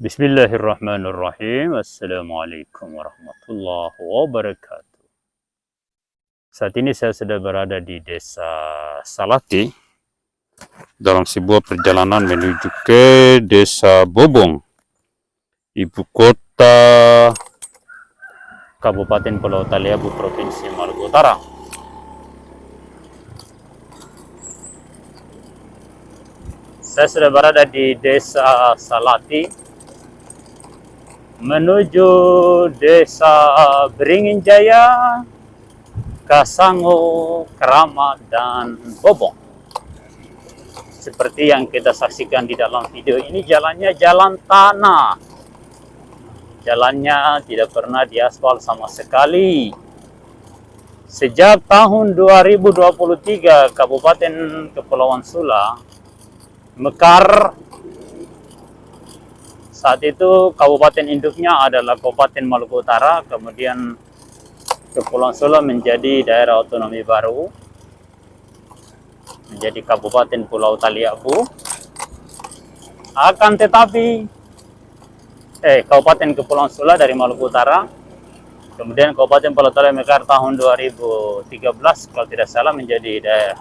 Bismillahirrahmanirrahim. Assalamualaikum warahmatullahi wabarakatuh. Saat ini saya sudah berada di Desa Salati dalam sebuah perjalanan menuju ke Desa Bobong, ibu kota Kabupaten Pulau Taliabu, Provinsi Maluku Utara. Saya sudah berada di Desa Salati menuju Desa Beringin Jaya, Kasango, Keramat, dan Bobong. Seperti yang kita saksikan di dalam video ini, jalannya jalan tanah. Jalannya tidak pernah diaspal sama sekali. Sejak tahun 2023, Kabupaten Kepulauan Sula mekar. Saat itu kabupaten induknya adalah Kabupaten Maluku Utara, kemudian Kepulauan Sula menjadi daerah otonomi baru, menjadi Kabupaten Pulau Taliabu. Akan tetapi Kabupaten Kepulauan Sula dari Maluku Utara, kemudian Kabupaten Pulau Taliabu mekar tahun 2013 kalau tidak salah menjadi daerah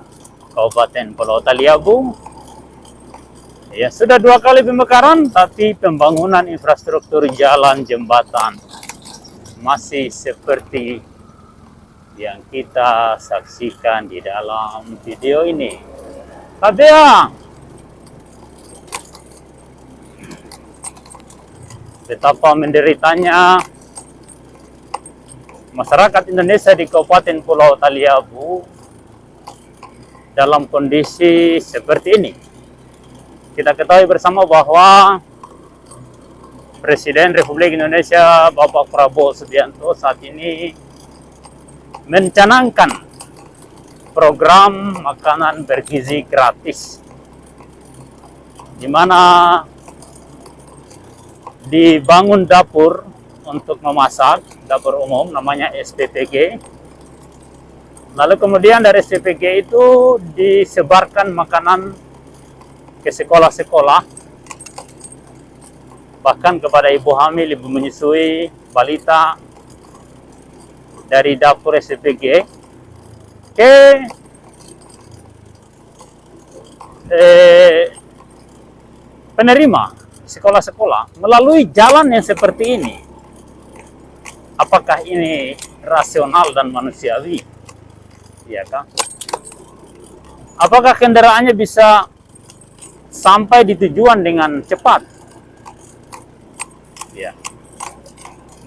Kabupaten Pulau Taliabu. Ya, sudah 2 kali pemekaran, tapi pembangunan infrastruktur jalan jembatan masih seperti yang kita saksikan di dalam video ini. Kadea, betapa menderitanya masyarakat Indonesia di Kabupaten Pulau Taliabu dalam kondisi seperti ini. Kita ketahui bersama bahwa Presiden Republik Indonesia Bapak Prabowo Subianto saat ini mencanangkan program makanan bergizi gratis, di mana dibangun dapur untuk memasak, dapur umum namanya SPPG. Lalu kemudian dari SPPG itu disebarkan makanan ke sekolah-sekolah, bahkan kepada ibu hamil, ibu menyusui, balita, dari dapur SPG ke penerima sekolah-sekolah melalui jalan yang seperti ini. Apakah ini rasional dan manusiawi? Ya kan? Apakah kendaraannya bisa sampai di tujuan dengan cepat? Ya.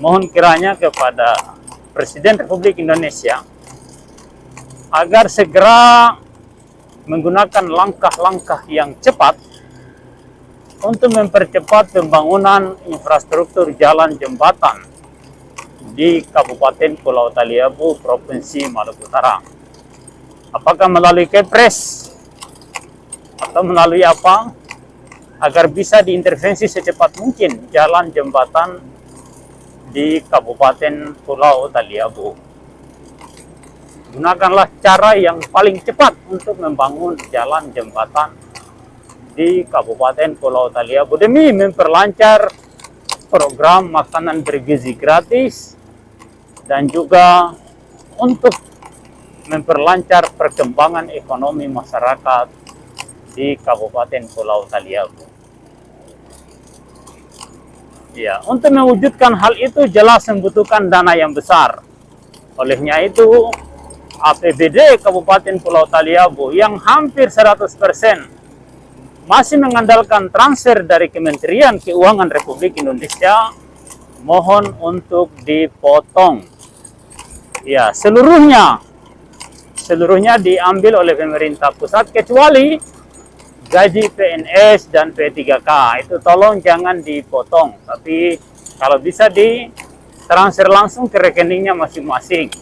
Mohon kiranya kepada Presiden Republik Indonesia agar segera menggunakan langkah-langkah yang cepat untuk mempercepat pembangunan infrastruktur jalan jembatan di Kabupaten Pulau Taliabu, Provinsi Maluku Utara. Apakah melalui Kepres atau melalui apa, agar bisa diintervensi secepat mungkin jalan jembatan di Kabupaten Pulau Taliabu. Gunakanlah cara yang paling cepat untuk membangun jalan jembatan di Kabupaten Pulau Taliabu demi memperlancar program makanan bergizi gratis dan juga untuk memperlancar perkembangan ekonomi masyarakat di Kabupaten Pulau Taliabu. Ya, untuk mewujudkan hal itu jelas membutuhkan dana yang besar. Olehnya itu, APBD Kabupaten Pulau Taliabu yang hampir 100% masih mengandalkan transfer dari Kementerian Keuangan Republik Indonesia, mohon untuk dipotong. Ya, seluruhnya diambil oleh pemerintah pusat kecuali gaji PNS dan P3K. Itu tolong jangan dipotong, tapi kalau bisa ditransfer langsung ke rekeningnya masing-masing.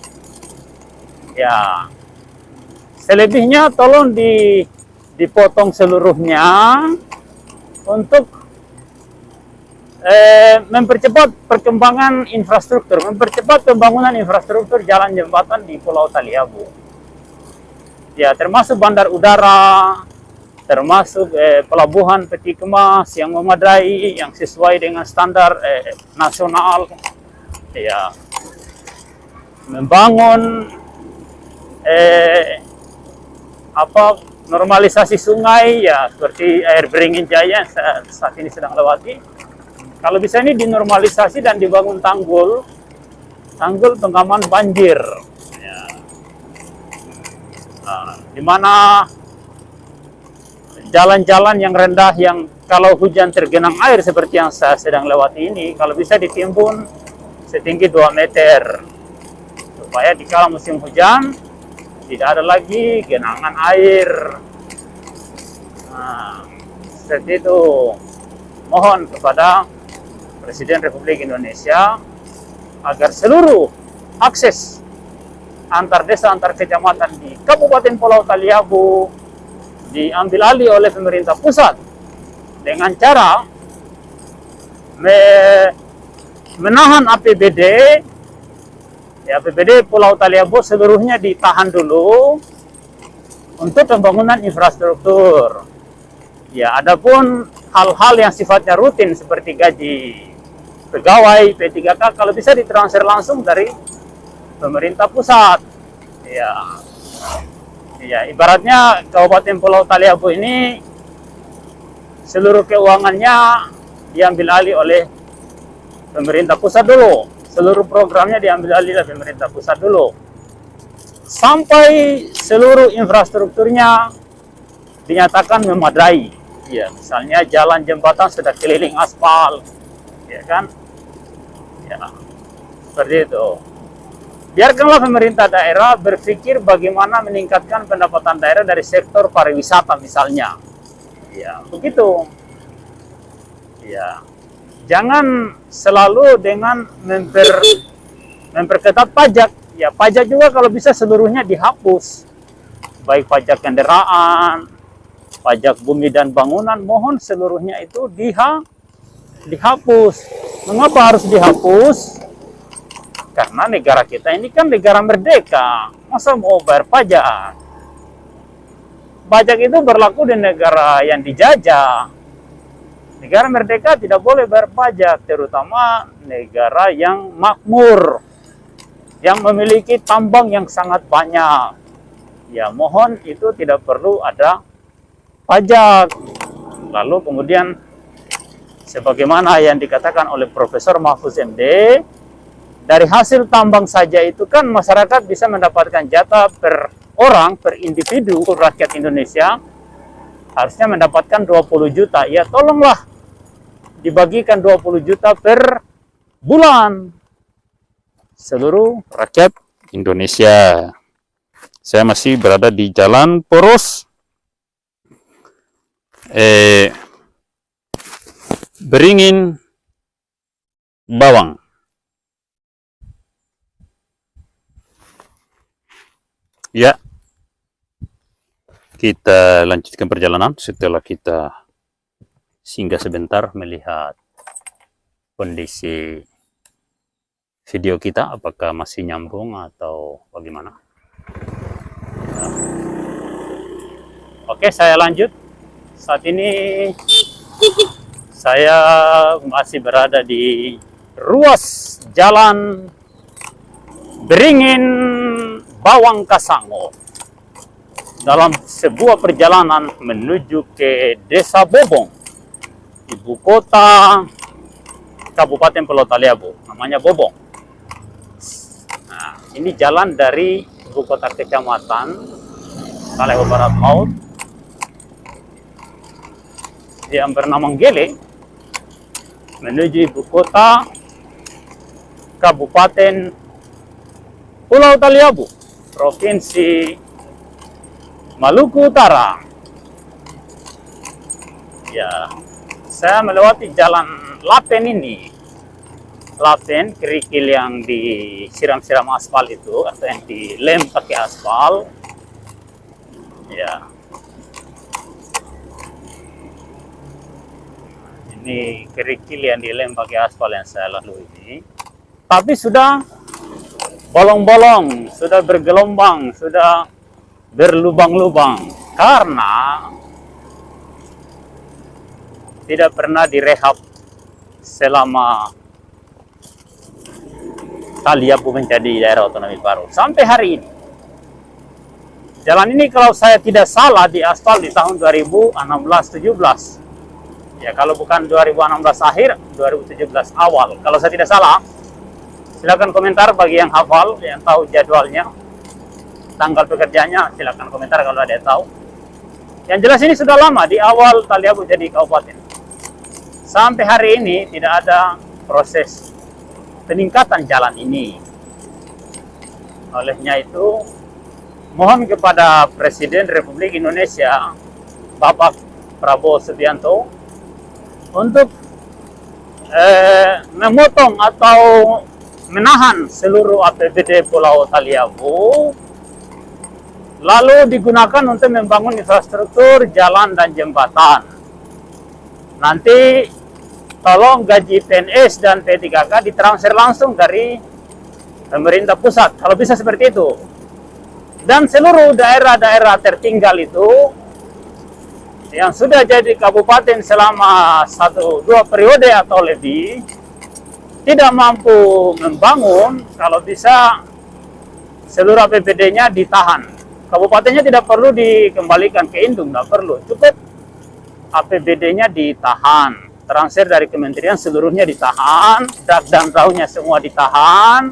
Ya, selebihnya tolong dipotong seluruhnya untuk mempercepat perkembangan infrastruktur, mempercepat pembangunan infrastruktur jalan jembatan di Pulau Taliabu. Ya, termasuk bandar udara, termasuk pelabuhan peti kemas yang memadai, yang sesuai dengan standar nasional, ya, membangun normalisasi sungai, ya seperti air Beringin Jaya saat ini sedang lewati. Kalau bisa ini dinormalisasi dan dibangun tanggul pengaman banjir, ya. Di mana jalan-jalan yang rendah yang kalau hujan tergenang air seperti yang saya sedang lewati ini, kalau bisa ditimbun setinggi 2 meter supaya di kala musim hujan tidak ada lagi genangan air. Seperti itu. Mohon kepada Presiden Republik Indonesia agar seluruh akses antar desa, antar kecamatan di Kabupaten Pulau Taliabu diambil alih oleh pemerintah pusat dengan cara menahan APBD. Ya, APBD Pulau Taliabu seluruhnya ditahan dulu untuk pembangunan infrastruktur. Ya, adapun hal-hal yang sifatnya rutin seperti gaji pegawai P3K kalau bisa ditransfer langsung dari pemerintah pusat. Ya, ya, ibaratnya Kabupaten Pulau Taliabu ini seluruh keuangannya diambil alih oleh pemerintah pusat dulu. Seluruh programnya diambil alih oleh pemerintah pusat dulu. Sampai seluruh infrastrukturnya dinyatakan memadai. Ya, misalnya jalan jembatan sudah keliling aspal, ya kan? Ya, seperti itu. Biarkanlah pemerintah daerah berpikir bagaimana meningkatkan pendapatan daerah dari sektor pariwisata misalnya. Ya, begitu. Ya. Jangan selalu dengan memperketat pajak. Ya, pajak juga kalau bisa seluruhnya dihapus. Baik pajak kendaraan, pajak bumi dan bangunan, mohon seluruhnya itu dihapus. Mengapa harus dihapus? Karena negara kita ini kan negara merdeka. Masa mau bayar pajak? Pajak itu berlaku di negara yang dijajah. Negara merdeka tidak boleh bayar pajak, terutama negara yang makmur, yang memiliki tambang yang sangat banyak. Ya, mohon itu tidak perlu ada pajak. Lalu kemudian, sebagaimana yang dikatakan oleh Profesor Mahfuz MD, dari hasil tambang saja itu kan masyarakat bisa mendapatkan jatah per orang, per individu, rakyat Indonesia, harusnya mendapatkan 20 juta. Ya, tolonglah dibagikan 20 juta per bulan seluruh rakyat Indonesia. Saya masih berada di Jalan Poros Beringin Bawang. Ya, kita lanjutkan perjalanan setelah kita singgah sebentar melihat kondisi video kita, apakah masih nyambung atau bagaimana. Nah. Oke, saya lanjut. Saat ini saya masih berada di ruas jalan Beringin Bawang Kasango dalam sebuah perjalanan menuju ke Desa Bobong, ibu kota Kabupaten Pulau Taliabu, namanya Bobong. Nah, ini jalan dari ibu kota kecamatan Taliabu Barat Laut yang bernama Gele menuju ibu kota Kabupaten Pulau Taliabu, Provinsi Maluku Utara. Ya, saya melewati jalan Lapen ini. Lapen, kerikil yang disiram-siram aspal itu, atau yang dilem pakai aspal. Ya. Ini kerikil yang dilem pakai aspal yang saya lalui ini. Tapi sudah bolong-bolong, sudah bergelombang, sudah berlubang-lubang. Karena tidak pernah direhab selama Taliabu menjadi daerah otonomi baru sampai hari ini. Jalan ini kalau saya tidak salah diaspal di tahun 2016-17. Ya, kalau bukan 2016 akhir, 2017 awal. Kalau saya tidak salah, silakan komentar bagi yang hafal, yang tahu jadwalnya, tanggal pekerjaannya, silakan komentar kalau ada yang tahu. Yang jelas ini sudah lama, di awal Taliabu jadi kabupaten. Sampai hari ini tidak ada proses peningkatan jalan ini. Olehnya itu, mohon kepada Presiden Republik Indonesia, Bapak Prabowo Subianto, untuk memotong atau menahan seluruh APBD Pulau Taliabu, lalu digunakan untuk membangun infrastruktur jalan dan jembatan. Nanti tolong gaji PNS dan P3K ditransfer langsung dari pemerintah pusat, kalau bisa seperti itu. Dan seluruh daerah-daerah tertinggal itu yang sudah jadi kabupaten selama 1-2 periode atau lebih, tidak mampu membangun, kalau bisa seluruh APBD-nya ditahan. Kabupatennya tidak perlu dikembalikan ke indung, tidak perlu. Cukup APBD-nya ditahan. Transfer dari kementerian seluruhnya ditahan, dak dan tahunya semua ditahan.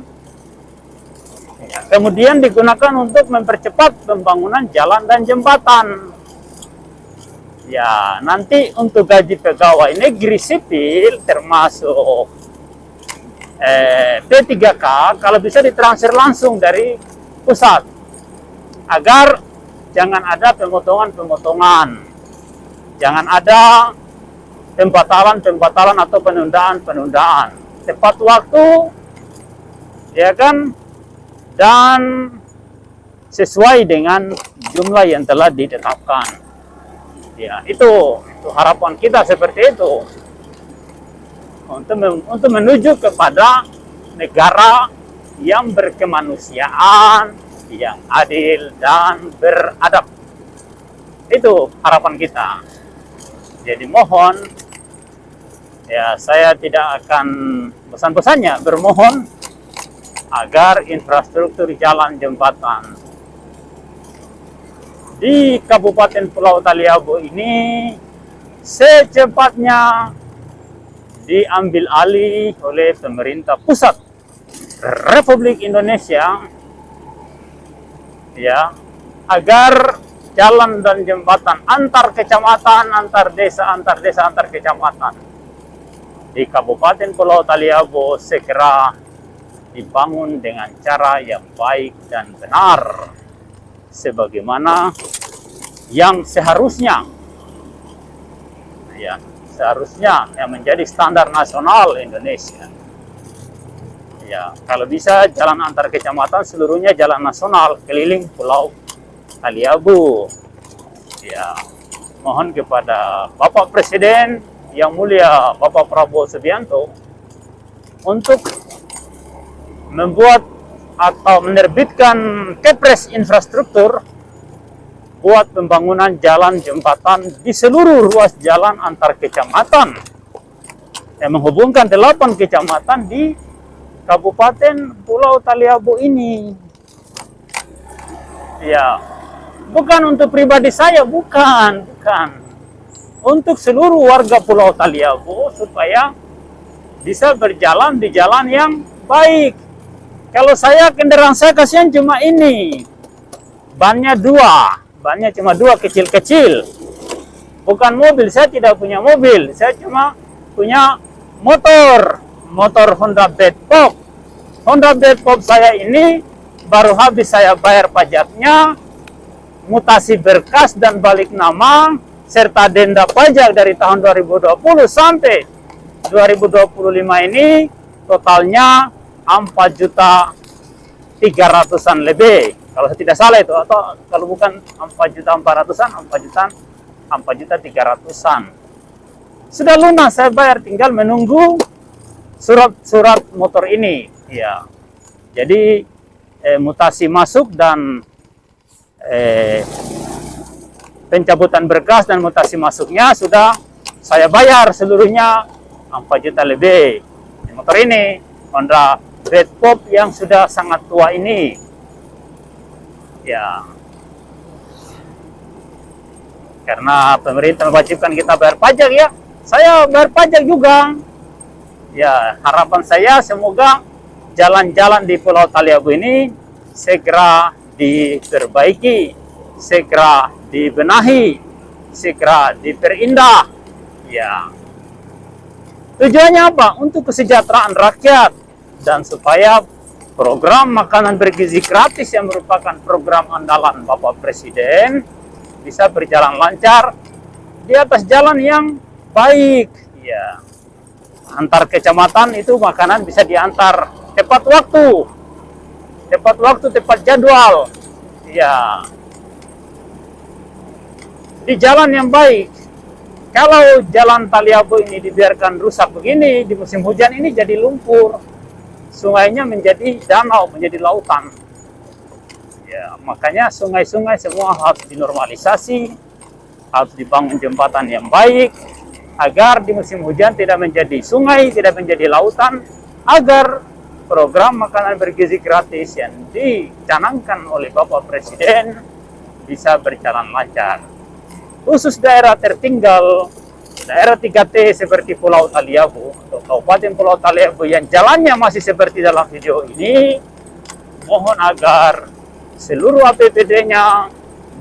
Ya, kemudian digunakan untuk mempercepat pembangunan jalan dan jembatan. Ya, nanti untuk gaji pegawai negeri sipil termasuk P3K kalau bisa ditransfer langsung dari pusat agar jangan ada pemotongan-pemotongan, jangan ada pembatalan-pembatalan atau penundaan-penundaan. Tepat waktu, ya kan, dan sesuai dengan jumlah yang telah ditetapkan. Ya, itu harapan kita seperti itu. Untuk menuju kepada negara yang berkemanusiaan, yang adil dan beradab. Itu harapan kita. Jadi mohon, ya saya tidak akan bosan-bosannya bermohon agar infrastruktur jalan jembatan di Kabupaten Pulau Taliabu ini secepatnya diambil alih oleh pemerintah pusat Republik Indonesia, ya, agar jalan dan jembatan antar kecamatan, antar desa, antar kecamatan di Kabupaten Pulau Taliabu segera dibangun dengan cara yang baik dan benar, sebagaimana yang seharusnya, ya, seharusnya yang menjadi standar nasional Indonesia. Ya, kalau bisa jalan antar kecamatan seluruhnya jalan nasional keliling Pulau Taliabu. Ya, mohon kepada Bapak Presiden yang mulia Bapak Prabowo Subianto untuk membuat atau menerbitkan Kepres infrastruktur buat pembangunan jalan jembatan di seluruh ruas jalan antar kecamatan yang menghubungkan 8 kecamatan di Kabupaten Pulau Taliabu ini. Ya, bukan untuk pribadi saya, bukan. Untuk seluruh warga Pulau Taliabu supaya bisa berjalan di jalan yang baik. Kalau saya, kendaraan saya kasihan cuma ini, bannya cuma dua kecil-kecil, bukan mobil. Saya tidak punya mobil, saya cuma punya motor Honda Bedpop. Honda Bedpop saya ini baru habis saya bayar pajaknya, mutasi berkas dan balik nama, serta denda pajak dari tahun 2020 sampai 2025 ini, totalnya 4.300.000-an lebih. Kalau saya tidak salah itu, atau kalau bukan 4.400.000-an, 4.300.000-an. Sudah lunas, saya bayar, tinggal menunggu surat motor ini. Ya. Jadi mutasi masuk dan pencabutan berkas dan mutasi masuknya sudah saya bayar seluruhnya 4 juta lebih. Motor ini Honda Red Pop yang sudah sangat tua ini. Ya. Karena pemerintah mewajibkan kita bayar pajak ya. Saya bayar pajak juga. Ya, harapan saya semoga jalan-jalan di Pulau Taliabu ini segera diperbaiki, segera dibenahi, segera diperindah. Ya. Tujuannya apa? Untuk kesejahteraan rakyat dan supaya program makanan bergizi gratis yang merupakan program andalan Bapak Presiden bisa berjalan lancar di atas jalan yang baik. Ya. Antar kecamatan itu makanan bisa diantar tepat waktu, tepat jadwal. Ya. Di jalan yang baik. Kalau jalan Taliabu ini dibiarkan rusak begini, di musim hujan ini jadi lumpur. Sungainya menjadi danau, menjadi lautan. Ya, makanya sungai-sungai semua harus dinormalisasi, harus dibangun jembatan yang baik, agar di musim hujan tidak menjadi sungai, tidak menjadi lautan, agar program makanan bergizi gratis yang dicanangkan oleh Bapak Presiden bisa berjalan lancar. Khusus daerah tertinggal, daerah 3T seperti Pulau Taliabu atau Kabupaten Pulau Taliabu yang jalannya masih seperti dalam video ini, mohon agar seluruh APBD-nya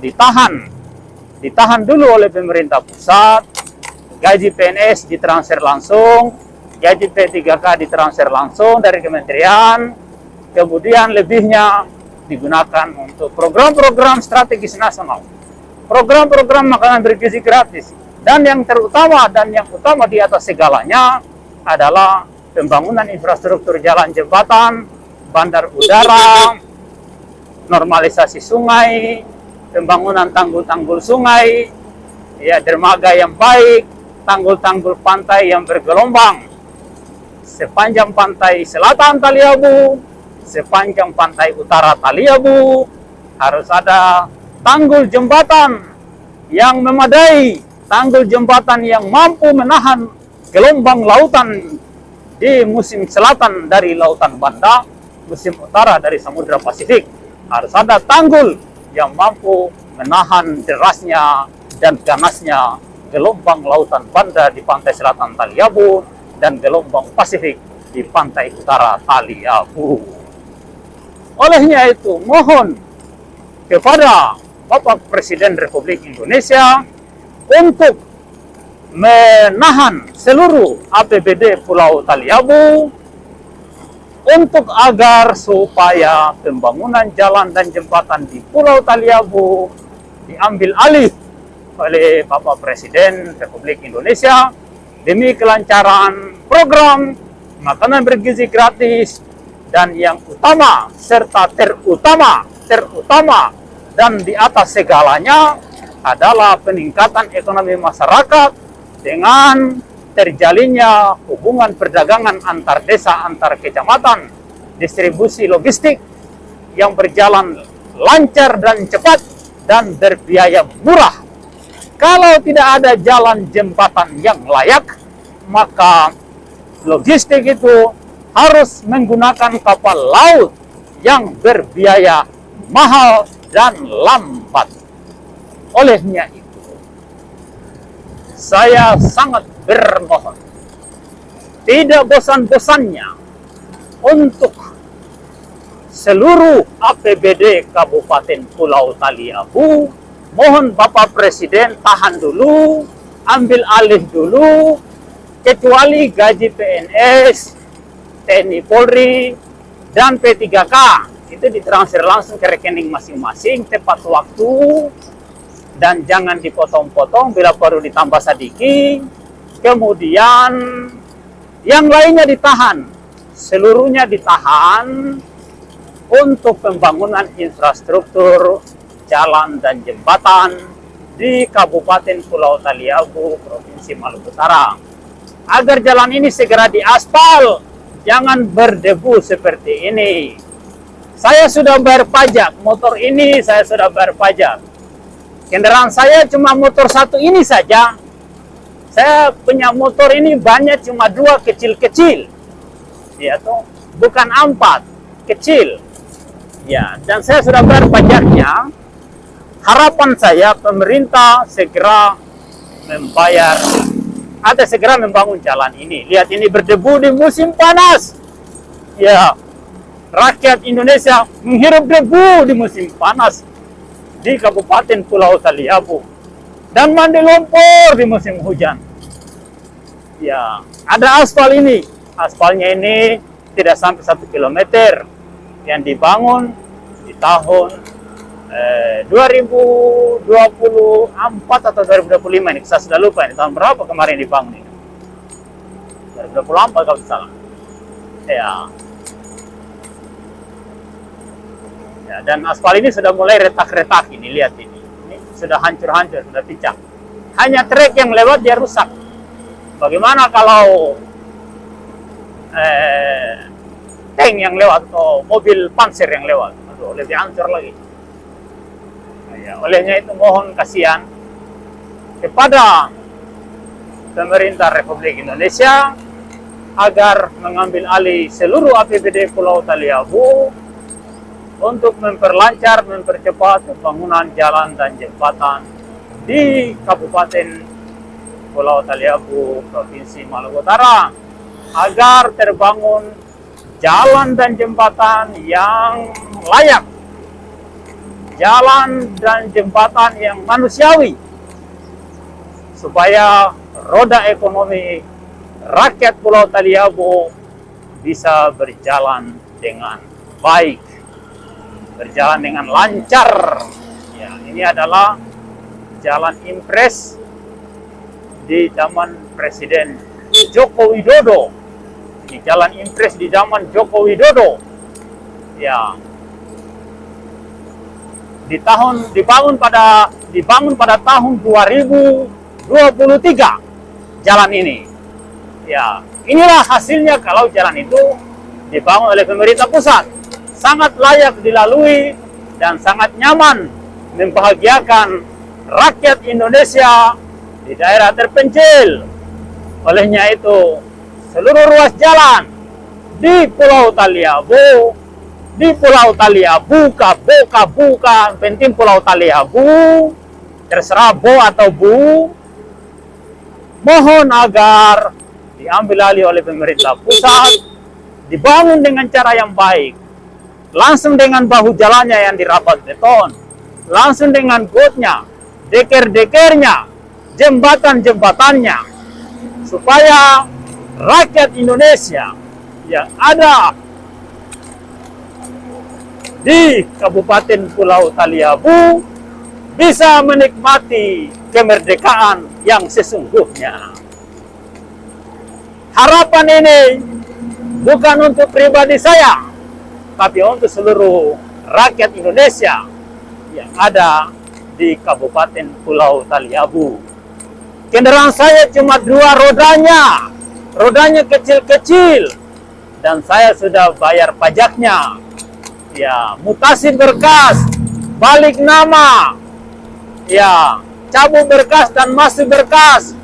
ditahan dulu oleh pemerintah pusat, gaji PNS ditransfer langsung, gaji P3K ditransfer langsung dari kementerian, kemudian lebihnya digunakan untuk program-program strategis nasional, program-program makanan bergizi gratis, dan yang utama di atas segalanya adalah pembangunan infrastruktur jalan jembatan, bandar udara, normalisasi sungai, pembangunan tanggul-tanggul sungai, ya, dermaga yang baik, tanggul-tanggul pantai yang bergelombang sepanjang pantai selatan Taliabu, sepanjang pantai utara Taliabu. Harus ada tanggul jembatan yang memadai, tanggul jembatan yang mampu menahan gelombang lautan di musim selatan dari Lautan Banda, musim utara dari Samudra Pasifik. Harus ada tanggul yang mampu menahan derasnya dan ganasnya gelombang Lautan Banda di pantai selatan Taliabu dan gelombang Pasifik di pantai utara Taliabu. Olehnya itu, mohon kepada Bapak Presiden Republik Indonesia untuk menahan seluruh APBD Pulau Taliabu untuk agar supaya pembangunan jalan dan jembatan di Pulau Taliabu diambil alih oleh Bapak Presiden Republik Indonesia demi kelancaran program makanan bergizi gratis, dan yang utama serta terutama dan di atas segalanya adalah peningkatan ekonomi masyarakat dengan terjalinnya hubungan perdagangan antar desa, antar kecamatan, distribusi logistik yang berjalan lancar dan cepat dan berbiaya murah. Kalau tidak ada jalan jembatan yang layak, maka logistik itu harus menggunakan kapal laut yang berbiaya mahal dan lambat. Olehnya itu, saya sangat bermohon, tidak bosan-bosannya untuk seluruh APBD Kabupaten Pulau Taliabu, mohon Bapak Presiden tahan dulu, ambil alih dulu, kecuali gaji PNS, TNI Polri, dan P3K. Itu ditransfer langsung ke rekening masing-masing tepat waktu, dan jangan dipotong-potong bila perlu ditambah sedikit. Kemudian yang lainnya ditahan, seluruhnya ditahan untuk pembangunan infrastruktur jalan dan jembatan di Kabupaten Pulau Taliabu, Provinsi Maluku Utara, agar jalan ini segera diaspal, jangan berdebu seperti ini. Saya sudah bayar pajak, motor ini saya sudah bayar pajak. Kendaraan saya cuma motor satu ini saja. Saya punya motor ini banyak cuma 2 kecil-kecil. Ya toh, bukan 4, kecil. Ya, dan saya sudah bayar pajaknya. Harapan saya pemerintah segera membayar atau segera membangun jalan ini. Lihat, ini berdebu di musim panas. Ya, rakyat Indonesia menghirup debu di musim panas di Kabupaten Pulau Taliabu dan mandi lumpur di musim hujan. Ya, ada aspal ini. Aspalnya ini tidak sampai 1 kilometer yang dibangun di tahun 2024 atau 2025 ini. Saya sudah lupa ini tahun berapa kemarin dibangun ini. 2024 kalau tidak salah. Ya. Ya, dan aspal ini sudah mulai retak-retak ini, lihat ini. Ini sudah hancur-hancur, sudah pecah. Hanya trek yang lewat dia rusak. Bagaimana kalau tank yang lewat atau mobil panser yang lewat? Aduh, lebih hancur lagi. Ya, olehnya itu mohon kasihan kepada pemerintah Republik Indonesia agar mengambil alih seluruh APBD Pulau Taliabu untuk memperlancar, mempercepat pembangunan jalan dan jembatan di Kabupaten Pulau Taliabu, Provinsi Maluku Utara, agar terbangun jalan dan jembatan yang layak, jalan dan jembatan yang manusiawi, supaya roda ekonomi rakyat Pulau Taliabu bisa berjalan dengan baik, berjalan dengan lancar. Ya, ini adalah jalan impres di zaman Presiden Joko Widodo. Ini jalan impres di zaman Joko Widodo. Ya, dibangun pada tahun 2023 jalan ini. Ya, inilah hasilnya kalau jalan itu dibangun oleh pemerintah pusat. Sangat layak dilalui dan sangat nyaman, membahagiakan rakyat Indonesia di daerah terpencil. Olehnya itu, seluruh ruas jalan di Pulau Taliabu, bukan penting Pulau Taliabu, terserah Bo atau Bu, mohon agar diambil alih oleh pemerintah pusat, dibangun dengan cara yang baik, langsung dengan bahu jalannya yang dirapat beton, langsung dengan gotnya, deker-dekernya, jembatan-jembatannya, supaya rakyat Indonesia yang ada di Kabupaten Pulau Taliabu bisa menikmati kemerdekaan yang sesungguhnya. Harapan ini bukan untuk pribadi saya, tapi untuk seluruh rakyat Indonesia yang ada di Kabupaten Pulau Taliabu. Kendaraan saya cuma 2 rodanya kecil-kecil, dan saya sudah bayar pajaknya. Ya, mutasi berkas, balik nama, ya, cabut berkas dan masuk berkas.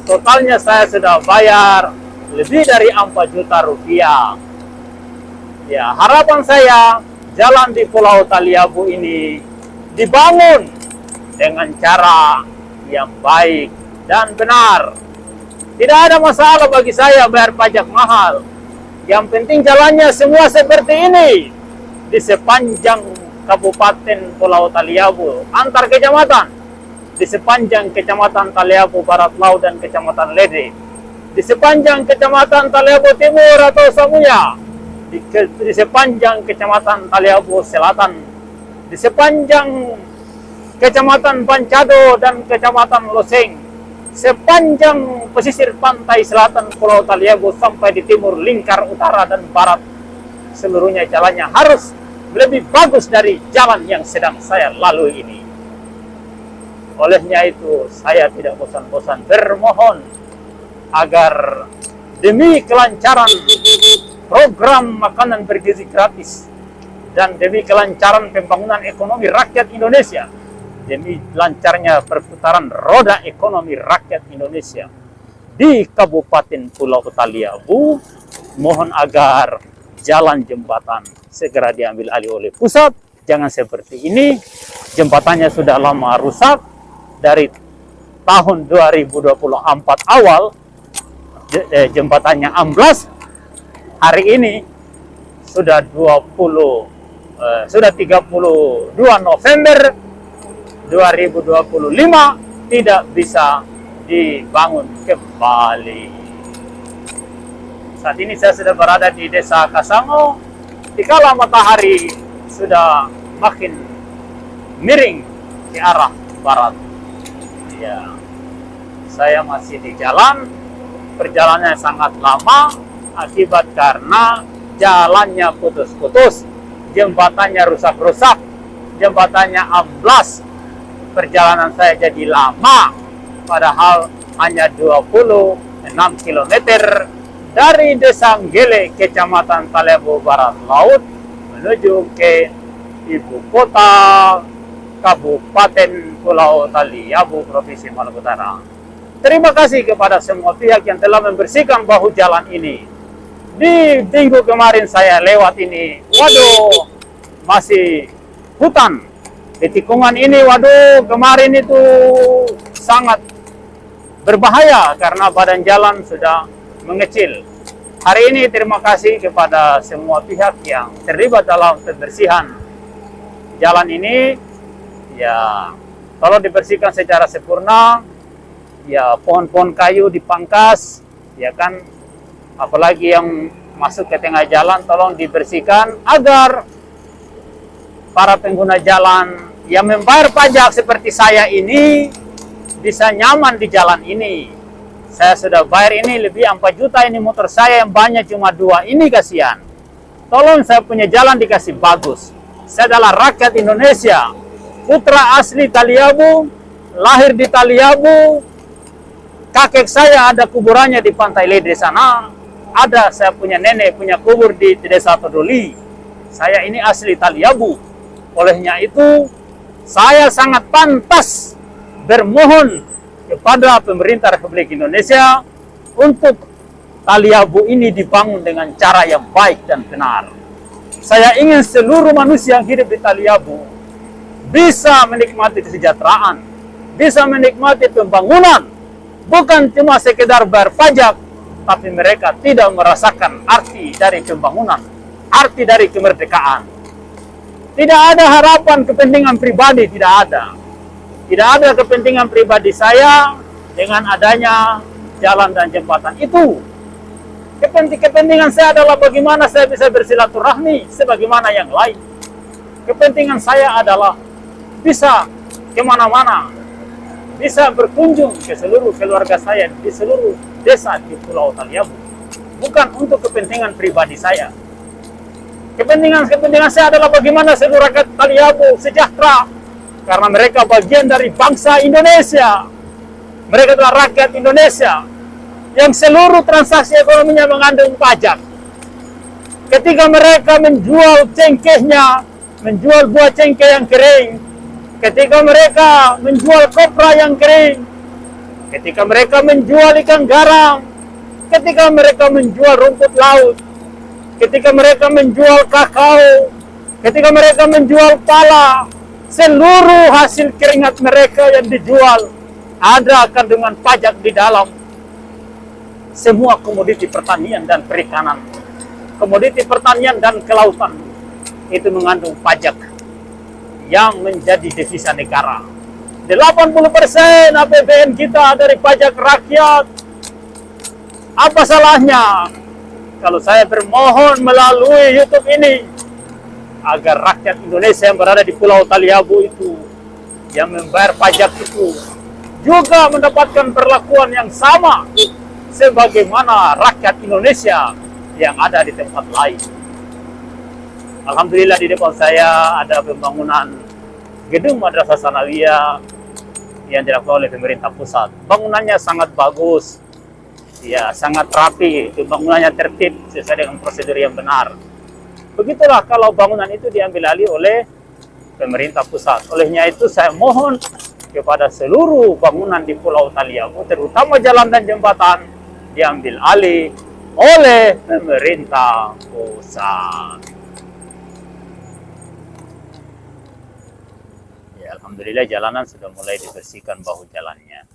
Totalnya saya sudah bayar lebih dari 4 juta rupiah. Ya, harapan saya jalan di Pulau Taliabu ini dibangun dengan cara yang baik dan benar. Tidak ada masalah bagi saya bayar pajak mahal. Yang penting jalannya semua seperti ini di sepanjang Kabupaten Pulau Taliabu, antar kecamatan, di sepanjang Kecamatan Taliabu Barat Laut dan Kecamatan Lede, di sepanjang Kecamatan Taliabu Timur atau Samuya, di sepanjang Kecamatan Taliabu Selatan, di sepanjang Kecamatan Pancado dan Kecamatan Loseng, sepanjang pesisir pantai selatan Pulau Taliabu sampai di timur, lingkar utara dan barat, seluruhnya jalannya harus lebih bagus dari jalan yang sedang saya lalui ini. Olehnya itu, saya tidak bosan-bosan bermohon agar demi kelancaran program makanan bergizi gratis dan demi kelancaran pembangunan ekonomi rakyat Indonesia demi lancarnya perputaran roda ekonomi rakyat Indonesia di Kabupaten Pulau Taliabu, mohon agar jalan jembatan segera diambil alih oleh pusat. Jangan seperti ini, jembatannya sudah lama rusak dari tahun 2024 awal, jembatannya amblas. Hari ini sudah 32 November 2025 tidak bisa dibangun kembali. Saat ini saya sudah berada di Desa Kasango, dikala matahari sudah makin miring ke arah barat. Ya, saya masih di jalan, perjalanannya sangat lama akibat karena jalannya putus-putus, jembatannya rusak-rusak, jembatannya amblas, perjalanan saya jadi lama, padahal hanya 26 km dari Desa Nggele, Kecamatan Taliabu Barat Laut, menuju ke ibu kota Kabupaten Pulau Taliabu, Provinsi Maluku Utara. Terima kasih kepada semua pihak yang telah membersihkan bahu jalan ini. Di minggu kemarin saya lewat ini, waduh, masih hutan. Di tikungan ini, waduh, kemarin itu sangat berbahaya karena badan jalan sudah mengecil. Hari ini terima kasih kepada semua pihak yang terlibat dalam pembersihan jalan ini. Ya, tolong dibersihkan secara sempurna. Ya, pohon-pohon kayu dipangkas, ya kan, apalagi yang masuk ke tengah jalan tolong dibersihkan agar para pengguna jalan yang membayar pajak seperti saya ini bisa nyaman di jalan ini. Saya sudah bayar ini lebih 4 juta, ini motor saya yang banyak cuma 2, ini kasihan. Tolong saya punya jalan dikasih bagus. Saya adalah rakyat Indonesia, putra asli Taliabu, lahir di Taliabu. Kakek saya ada kuburannya di Pantai Lede sana. Ada saya punya nenek punya kubur di Desa Todoli. Saya ini asli Taliabu. Olehnya itu saya sangat pantas bermohon kepada pemerintah Republik Indonesia untuk Taliabu ini dibangun dengan cara yang baik dan benar. Saya ingin seluruh manusia yang hidup di Taliabu bisa menikmati kesejahteraan, bisa menikmati pembangunan, bukan cuma sekedar bayar pajak, tapi mereka tidak merasakan arti dari pembangunan, arti dari kemerdekaan. Tidak ada harapan kepentingan pribadi, tidak ada. Tidak ada kepentingan pribadi saya dengan adanya jalan dan jembatan itu. Kepentingan saya adalah bagaimana saya bisa bersilaturahmi sebagaimana yang lain. Kepentingan saya adalah bisa kemana-mana, bisa berkunjung ke seluruh keluarga saya di seluruh desa di Pulau Taliabu. Bukan untuk kepentingan pribadi saya. Kepentingan saya adalah bagaimana seluruh rakyat Taliabu sejahtera, karena mereka bagian dari bangsa Indonesia. Mereka adalah rakyat Indonesia yang seluruh transaksi ekonominya mengandung pajak. Ketika mereka menjual cengkehnya, menjual buah cengkeh yang kering, ketika mereka menjual kopra yang kering, ketika mereka menjual ikan garam, ketika mereka menjual rumput laut, ketika mereka menjual kakao, ketika mereka menjual pala, seluruh hasil keringat mereka yang dijual ada kandungan pajak di dalam. Semua komoditi pertanian dan perikanan, komoditi pertanian dan kelautan itu mengandung pajak yang menjadi devisa negara. 80% APBN kita dari pajak rakyat. Apa salahnya kalau saya bermohon melalui YouTube ini agar rakyat Indonesia yang berada di Pulau Taliabu itu, yang membayar pajak itu, juga mendapatkan perlakuan yang sama sebagaimana rakyat Indonesia yang ada di tempat lain. Alhamdulillah di depan saya ada pembangunan gedung Madrasah Sanawiyah yang dilakukan oleh pemerintah pusat. Bangunannya sangat bagus, ya sangat rapi, pembangunannya tertib sesuai dengan prosedur yang benar. Begitulah kalau bangunan itu diambil alih oleh pemerintah pusat. Olehnya itu saya mohon kepada seluruh bangunan di Pulau Taliabu, terutama jalan dan jembatan, diambil alih oleh pemerintah pusat. Ya, alhamdulillah jalanan sudah mulai dibersihkan bahu jalannya.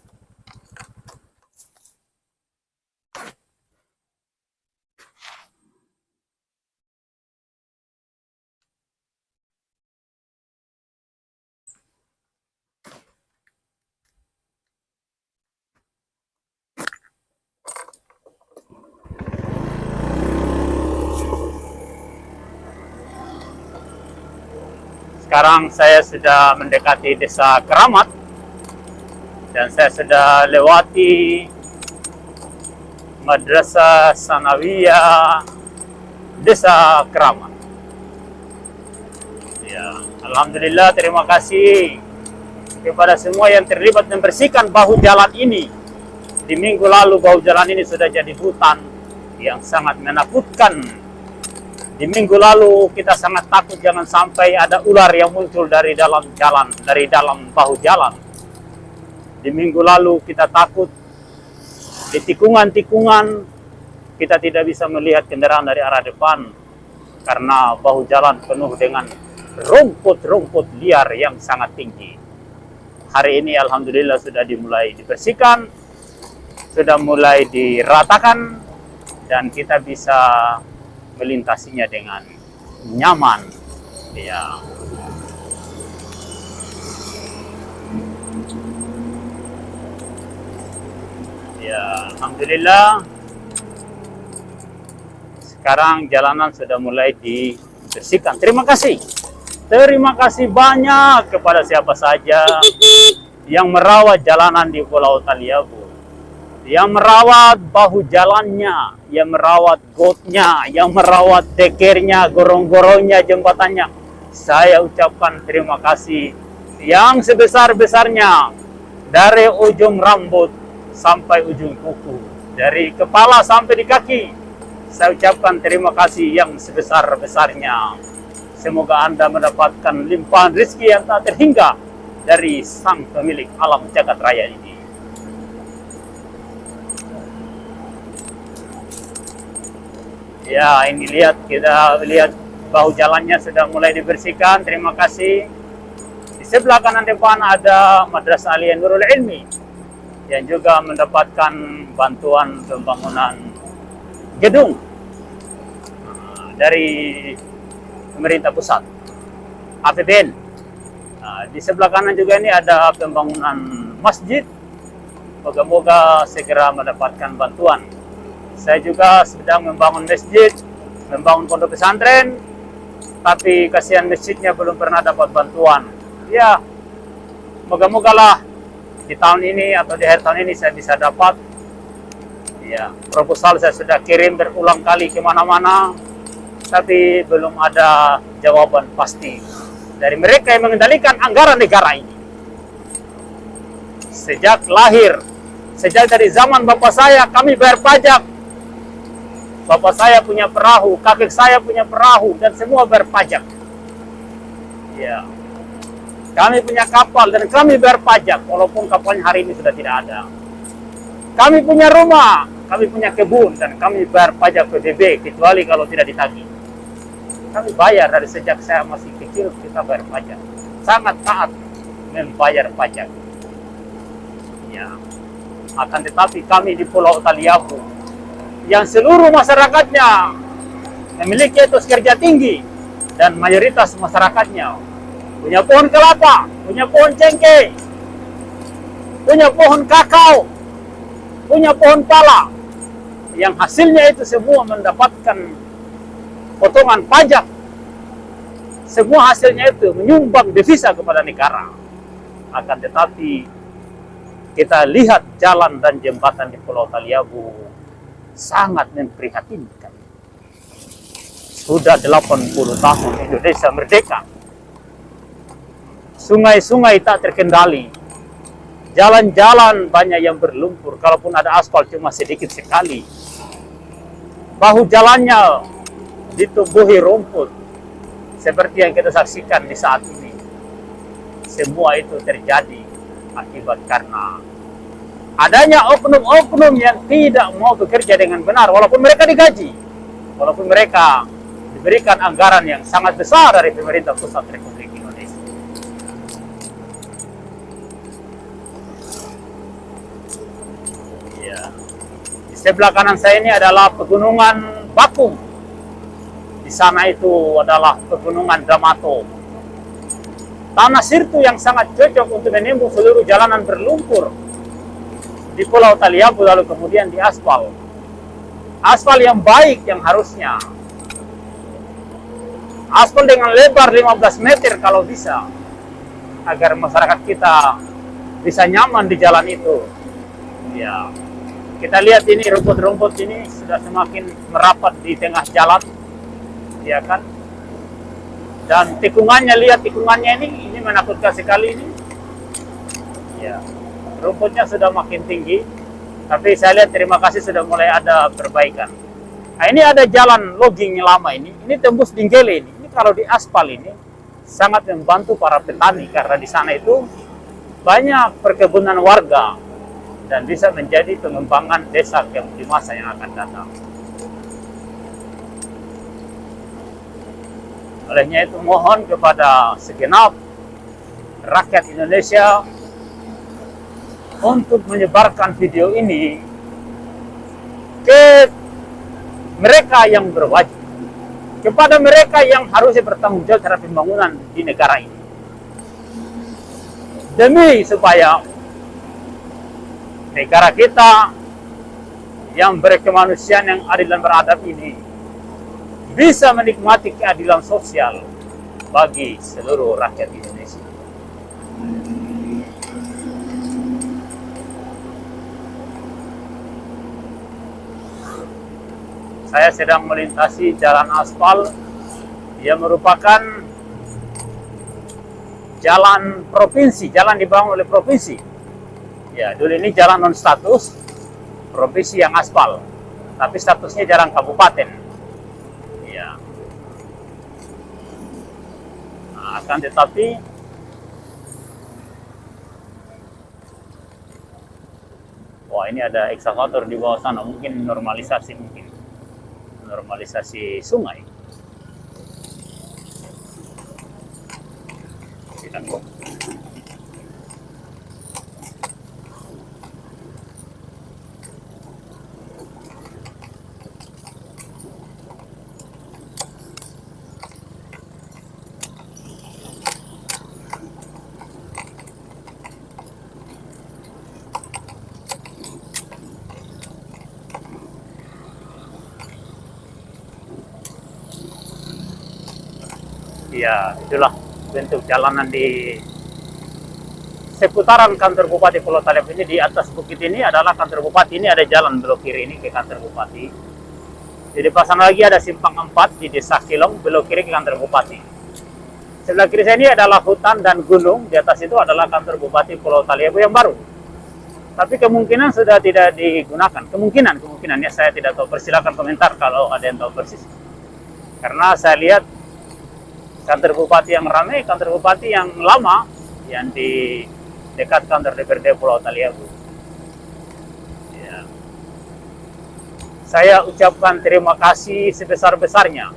Sekarang saya sudah mendekati Desa Keramat dan saya sudah lewati Madrasah Sanawiyah Desa Keramat. Ya, alhamdulillah, terima kasih kepada semua yang terlibat membersihkan bahu jalan ini. Di minggu lalu bahu jalan ini sudah jadi hutan yang sangat menakutkan. Di minggu lalu kita sangat takut jangan sampai ada ular yang muncul dari dalam jalan, dari dalam bahu jalan. Di minggu lalu kita takut di tikungan-tikungan kita tidak bisa melihat kendaraan dari arah depan karena bahu jalan penuh dengan rumput-rumput liar yang sangat tinggi. Hari ini alhamdulillah sudah dimulai dibersihkan, sudah mulai diratakan, dan kita bisa melintasinya dengan nyaman. Ya. Ya, alhamdulillah. Sekarang jalanan sudah mulai dibersihkan. Terima kasih. Terima kasih banyak kepada siapa saja yang merawat jalanan di Pulau Taliabu, yang merawat bahu jalannya, yang merawat gotnya, yang merawat dekernya, gorong-gorongnya, jembatannya. Saya ucapkan terima kasih yang sebesar-besarnya, dari ujung rambut sampai ujung kuku, dari kepala sampai di kaki. Saya ucapkan terima kasih yang sebesar-besarnya. Semoga Anda mendapatkan limpahan rezeki yang tak terhingga dari sang pemilik alam jagat raya ini. Ya, ini kita lihat bahu jalannya sudah mulai dibersihkan. Terima kasih. Di sebelah kanan depan ada Madrasah Aliyah Nurul Ilmi yang juga mendapatkan bantuan pembangunan gedung dari pemerintah pusat, APBN. Di sebelah kanan juga ini ada pembangunan masjid. Moga-moga segera mendapatkan bantuan. Saya juga sedang membangun masjid, membangun pondok pesantren, tapi kasihan masjidnya belum pernah dapat bantuan. Ya, moga-moga lah di tahun ini atau di akhir tahun ini saya bisa dapat. Ya, proposal saya sudah kirim berulang kali kemana-mana, tapi belum ada jawaban pasti dari mereka yang mengendalikan anggaran negara ini. Sejak lahir, sejak dari zaman bapak saya, kami bayar pajak. Bapak saya punya perahu, kakek saya punya perahu, dan semua bayar pajak. Ya, kami punya kapal dan kami bayar pajak, walaupun kapalnya hari ini sudah tidak ada. Kami punya rumah, kami punya kebun, dan kami bayar pajak PBB, kecuali kalau tidak ditagih. Kami bayar dari sejak saya masih kecil, kita bayar pajak. Sangat taat membayar pajak. Ya, akan tetapi kami di Pulau Taliabu, yang seluruh masyarakatnya memiliki etos kerja tinggi, dan mayoritas masyarakatnya punya pohon kelapa, punya pohon cengkeh, punya pohon kakao, punya pohon pala, yang hasilnya itu semua mendapatkan potongan pajak. Semua hasilnya itu menyumbang devisa kepada negara. Akan tetapi kita lihat jalan dan jembatan di Pulau Taliabu sangat memprihatinkan. Sudah 80 tahun Indonesia merdeka. Sungai-sungai tak terkendali. Jalan-jalan banyak yang berlumpur. Kalaupun ada aspal cuma sedikit sekali. Bahu jalannya ditumbuhi rumput. Seperti yang kita saksikan di saat ini. semua itu terjadi akibat karena adanya oknum-oknum yang tidak mau bekerja dengan benar, walaupun mereka digaji, walaupun mereka diberikan anggaran yang sangat besar dari pemerintah pusat Republik Indonesia. Ya. Di sebelah kanan saya ini adalah pegunungan Bakung. Di sana itu adalah pegunungan Dramato. Tanah sirtu yang sangat cocok untuk menembus seluruh jalanan berlumpur di Pulau Taliabu, lalu kemudian diaspal. Aspal yang baik yang harusnya. Aspal dengan lebar 15 meter kalau bisa. Agar masyarakat kita bisa nyaman di jalan itu. Ya. Kita lihat ini rumput-rumput ini sudah semakin merapat di tengah jalan. Ya kan? Dan tikungannya, lihat tikungannya ini menakutkan sekali ini. Ya. Rumputnya sudah makin tinggi, tapi saya lihat terima kasih sudah mulai ada perbaikan. Nah, ini ada jalan logging lama ini tembus Dinggele ini. Ini kalau di aspal ini sangat membantu para petani karena di sana itu banyak perkebunan warga dan bisa menjadi pengembangan desa yang di masa yang akan datang. Olehnya itu mohon kepada segenap rakyat Indonesia untuk menyebarkan video ini ke mereka yang berwajib, kepada mereka yang harusnya bertanggung jawab terhadap pembangunan di negara ini, demi supaya negara kita yang berkemanusiaan yang adil dan beradab ini bisa menikmati keadilan sosial bagi seluruh rakyat Indonesia. Saya sedang melintasi jalan aspal yang merupakan jalan provinsi, jalan dibangun oleh provinsi. Ya, dulu ini jalan non status provinsi yang aspal, tapi statusnya jalan kabupaten. Ya. Nah, akan tetapi wah, ini ada ekskavator di bawah sana, mungkin normalisasi sungai. Ya, itulah bentuk jalanan di seputaran kantor Bupati Pulau Taliabu ini. Di atas bukit ini adalah kantor Bupati. Ini ada jalan belok kiri ini ke kantor Bupati. Jadi pasang lagi ada simpang 4 di Desa Kilong, belok kiri ke kantor Bupati. Sebelah kiri saya ini adalah hutan dan gunung. Di atas itu adalah kantor Bupati Pulau Taliabu yang baru. Tapi kemungkinan sudah tidak digunakan. Kemungkinannya saya tidak tahu. Persilakan komentar kalau ada yang tahu persis. Karena saya lihat kantor bupati yang ramai, kantor bupati yang lama, yang di dekat kantor DPRD Pulau Taliabu. Ya. Saya ucapkan terima kasih sebesar-besarnya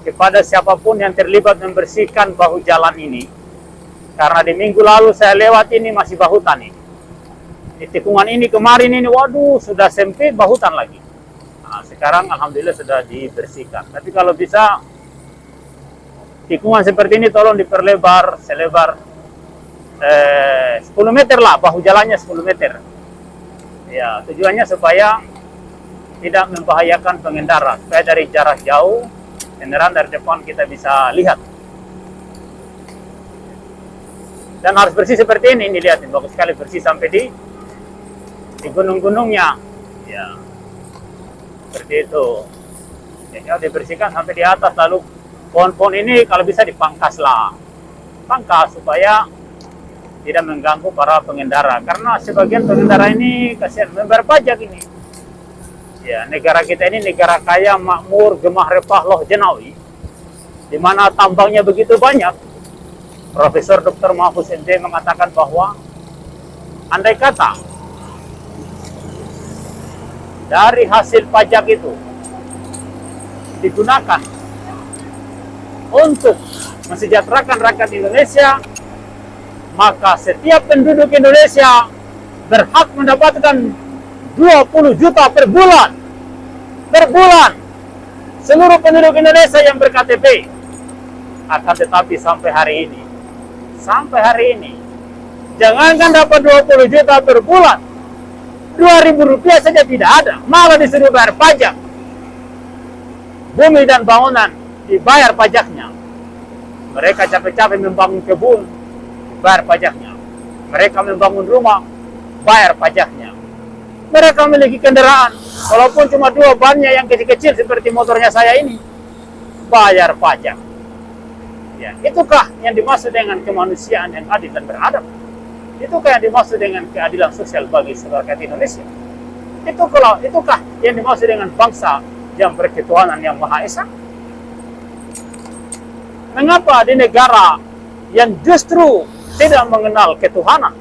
kepada siapapun yang terlibat membersihkan bahu jalan ini. Karena di minggu lalu saya lewat ini masih bahutan ini. Di tikungan ini kemarin ini, waduh, sudah sempit bahutan lagi. Nah, sekarang alhamdulillah sudah dibersihkan. Tapi kalau bisa tikungan seperti ini tolong diperlebar selebar 10 meter lah, bahu jalannya 10 meter. Ya, tujuannya supaya tidak membahayakan pengendara, supaya dari jarak jauh kendaraan dari depan kita bisa lihat. Dan harus bersih seperti ini lihat, bagus sekali bersih sampai di gunung-gunungnya. Ya, seperti itu. Ya, dibersihkan sampai di atas, lalu pohon-pohon ini kalau bisa dipangkas lah. Pangkas supaya tidak mengganggu para pengendara. Karena sebagian pengendara ini kasihan membayar pajak ini. Ya, negara kita ini negara kaya, makmur, gemah repah, loh jenawi. Di mana tambangnya begitu banyak. Profesor Dr. Mahfuz MD mengatakan bahwa andai kata dari hasil pajak itu digunakan untuk mensejahterakan rakyat Indonesia, maka setiap penduduk Indonesia berhak mendapatkan 20 juta per bulan. Per bulan. Seluruh penduduk Indonesia yang ber-KTP. Akan tetapi sampai hari ini, jangankan dapat 20 juta per bulan, 2.000 rupiah saja tidak ada. Malah disuruh bayar pajak. Bumi dan bangunan dibayar pajaknya. Mereka capek-capek membangun kebun, bayar pajaknya. Mereka membangun rumah, bayar pajaknya. Mereka memiliki kendaraan, walaupun cuma 2 bannya yang kecil-kecil seperti motornya saya ini, bayar pajak. Ya, itukah yang dimaksud dengan kemanusiaan yang adil dan beradab? Itukah yang dimaksud dengan keadilan sosial bagi seluruh rakyat Indonesia? Itukah yang dimaksud dengan bangsa yang berketuhanan yang Maha Esa? Mengapa di negara yang justru tidak mengenal ketuhanan,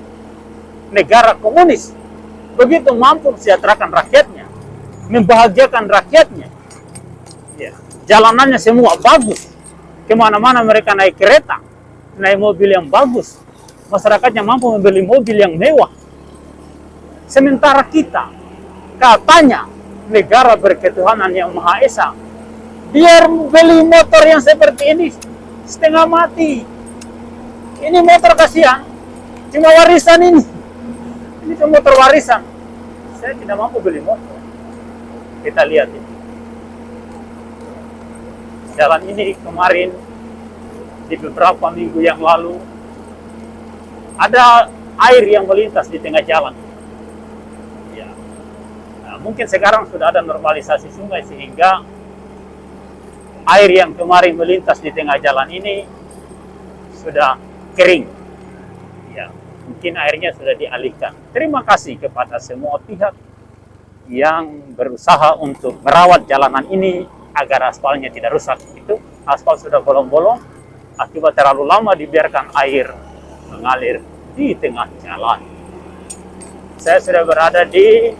negara komunis, begitu mampu mensejahterakan rakyatnya, membahagiakan rakyatnya, ya, jalanannya semua bagus, kemana-mana mereka naik kereta, naik mobil yang bagus, masyarakatnya mampu membeli mobil yang mewah. Sementara kita, katanya negara berketuhanan yang Maha Esa, biar beli motor yang seperti ini setengah mati. Ini motor kasihan, cuma warisan ini. Ini cuma motor warisan. Saya tidak mampu beli motor. Kita lihat ini. Jalan ini kemarin, di beberapa minggu yang lalu, ada air yang melintas di tengah jalan. Ya. Nah, mungkin sekarang sudah ada normalisasi sungai sehingga air yang kemarin melintas di tengah jalan ini sudah kering. Ya, mungkin airnya sudah dialihkan. Terima kasih kepada semua pihak yang berusaha untuk merawat jalanan ini agar aspalnya tidak rusak. Itu aspal sudah bolong-bolong akibat terlalu lama dibiarkan air mengalir di tengah jalan. Saya sudah berada di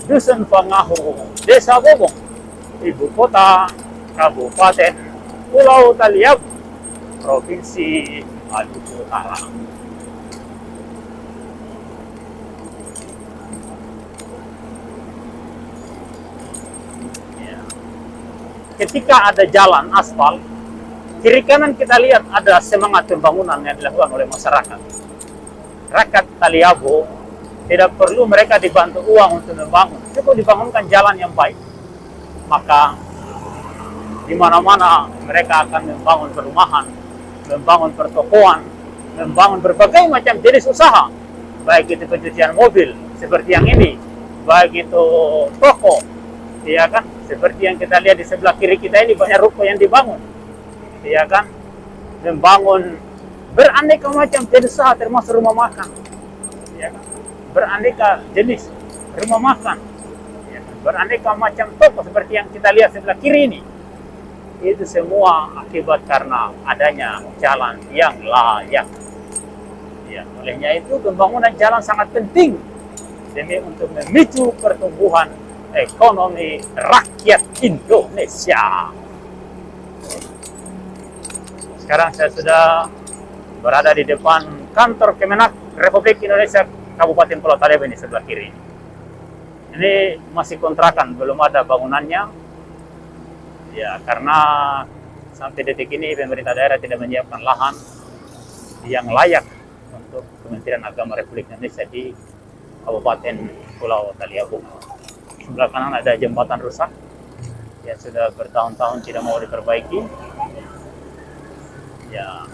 Dusun Pangahu, Desa Bobong, ibu kota Kabupaten Pulau Taliabu, Provinsi Maluku Utara. Ya. Ketika ada jalan aspal, kiri kanan kita lihat ada semangat pembangunan yang dilakukan oleh masyarakat. Rakyat Taliabu tidak perlu mereka dibantu uang untuk membangun, cukup dibangunkan jalan yang baik, maka di mana-mana mereka akan membangun perumahan, membangun pertokoan, membangun berbagai macam jenis usaha, baik itu pencucian mobil seperti yang ini, baik itu toko, ya kan, seperti yang kita lihat di sebelah kiri kita ini banyak ruko yang dibangun, ya kan, membangun beraneka macam jenis usaha termasuk rumah makan, ya kan, beraneka jenis rumah makan, ya kan? Beraneka macam toko seperti yang kita lihat sebelah kiri ini. Itu semua akibat karena adanya jalan yang layak. Ya, olehnya itu pembangunan jalan sangat penting demi untuk memicu pertumbuhan ekonomi rakyat Indonesia. Sekarang saya sudah berada di depan kantor Kemenak Republik Indonesia Kabupaten Pulau Taliabu ini sebelah kiri. Ini masih kontrakan, belum ada bangunannya. Ya, karena sampai detik ini pemerintah daerah tidak menyiapkan lahan yang layak untuk Kementerian Agama Republik Indonesia di Kabupaten Pulau Taliabu. Sebelah kanan ada jembatan rusak yang sudah bertahun-tahun tidak mau diperbaiki. Ya.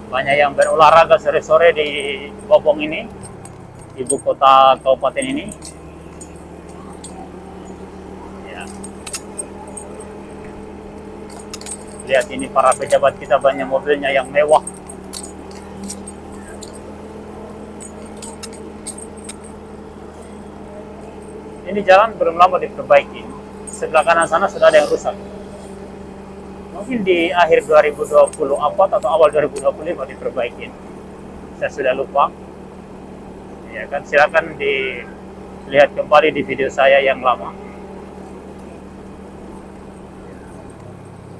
Banyak yang berolahraga sore-sore di Bobong ini, ibu kota kabupaten ini. Ya. Lihat ini para pejabat kita banyak mobilnya yang mewah. Ini jalan belum lama diperbaiki. Sebelah kanan sana sudah ada yang rusak. Mungkin di akhir 2024 atau awal 2025 diperbaiki. Saya sudah lupa. Ya kan, silakan dilihat kembali di video saya yang lama.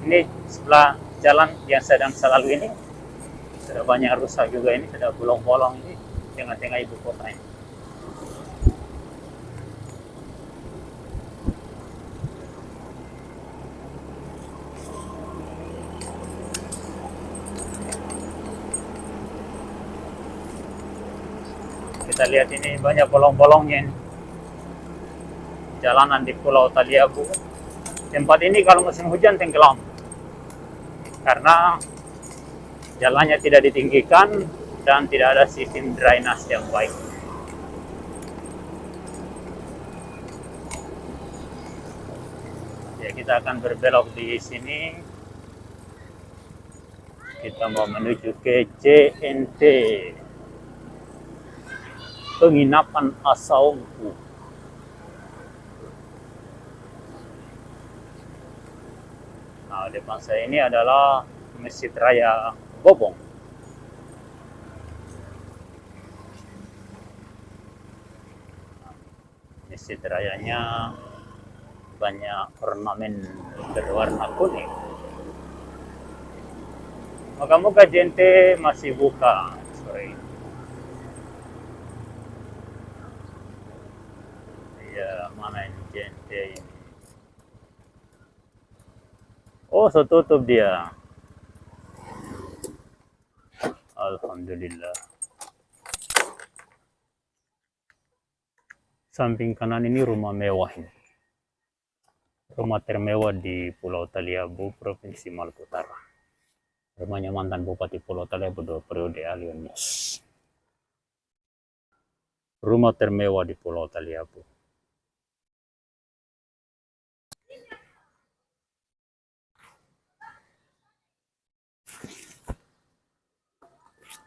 Ini sebelah jalan yang sedang saya lalui ini sudah banyak rusak juga, ini sudah bolong-bolong ini tengah-tengah ibu kota ini. Kita lihat ini banyak bolong-bolongnya ini. Jalanan di Pulau Taliabu. Tempat ini kalau musim hujan tenggelam karena jalannya tidak ditinggikan dan tidak ada sistem drainase yang baik. Ya, kita akan berbelok di sini. Kita mau menuju ke JNT, penginapan Asaungku. Nah, depan saya ini adalah Masjid Raya Bobong. Masjid rayanya banyak ornamen berwarna kuning. Moga-moga JNT masih buka sore ini. Ya, mana ini JNT ini? Oh, so tutup dia. Alhamdulillah. Samping kanan ini rumah mewah ini. Rumah termewah di Pulau Taliabu, Provinsi Maluku Utara. Rumahnya mantan Bupati Pulau Taliabu 2 periode, Alionius. Rumah termewah di Pulau Taliabu.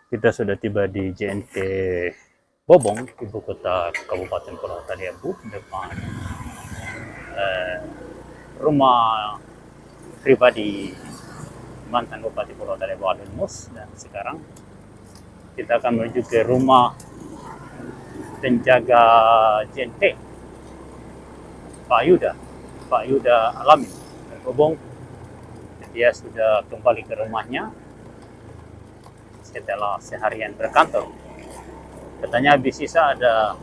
Kita sudah tiba di JNT Bobong, ibu kota Kabupaten Pulau Taliabu, depan rumah pribadi mantan Bupati Pulau Taliabu Alionius. Dan sekarang kita akan menuju ke rumah penjaga JNT, Pak Yuda Alamin Bobong. Dia sudah kembali ke rumahnya setelah seharian berkantor. Katanya habis sisa ada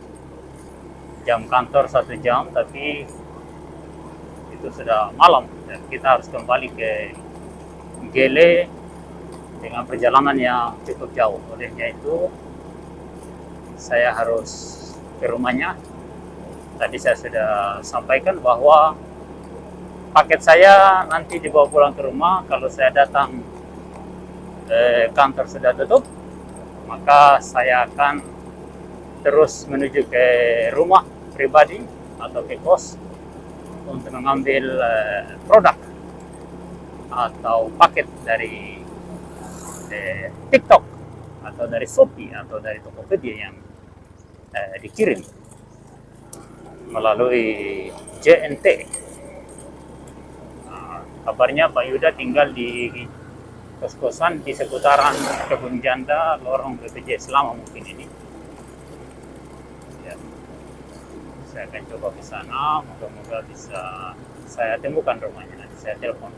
jam kantor 1 jam, tapi itu sudah malam dan kita harus kembali ke Gele dengan perjalanan yang cukup jauh. Olehnya itu saya harus ke rumahnya. Tadi saya sudah sampaikan bahwa paket saya nanti dibawa pulang ke rumah. Kalau saya datang kantor sudah tutup, maka saya akan terus menuju ke rumah pribadi atau ke kos untuk mengambil produk atau paket dari TikTok atau dari Shopee atau dari Tokopedia yang dikirim melalui JNT. Kabarnya Pak Yuda tinggal di kos-kosan di seputaran Kebun Janda, lorong BPJS Lama mungkin ini. Ya. Saya akan coba ke sana, moga-moga bisa saya temukan rumahnya. Nanti saya telepon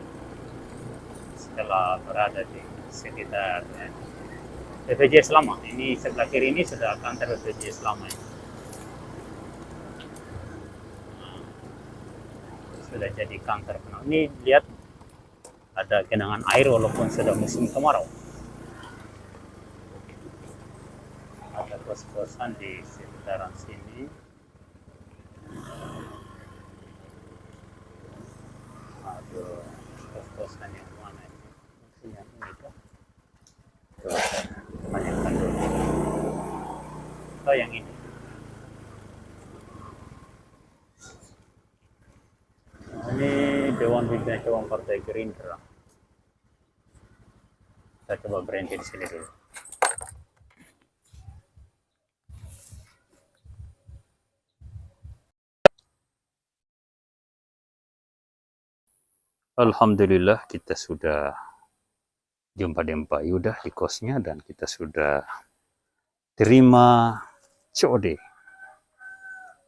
setelah berada di sekitar BPJS Lama. Ini sebelah kiri ini sudah kantor BPJS Lama. Sudah jadi kantor. Ini lihat ada genangan air walaupun sudah musim kemarau. Ada kos-kosan di sekitaran sini. Aduh, kos-kosan yang mana ini? Mungkin yang ini kah? Coba saya tanyakan dulu. Atau yang ini? Ini Dewan Pimpinan Cabang Partai Gerindra. Saya coba berhenti di sini dulu. Alhamdulillah kita sudah jumpa dengan Pak Yuda di kosnya dan kita sudah terima COD.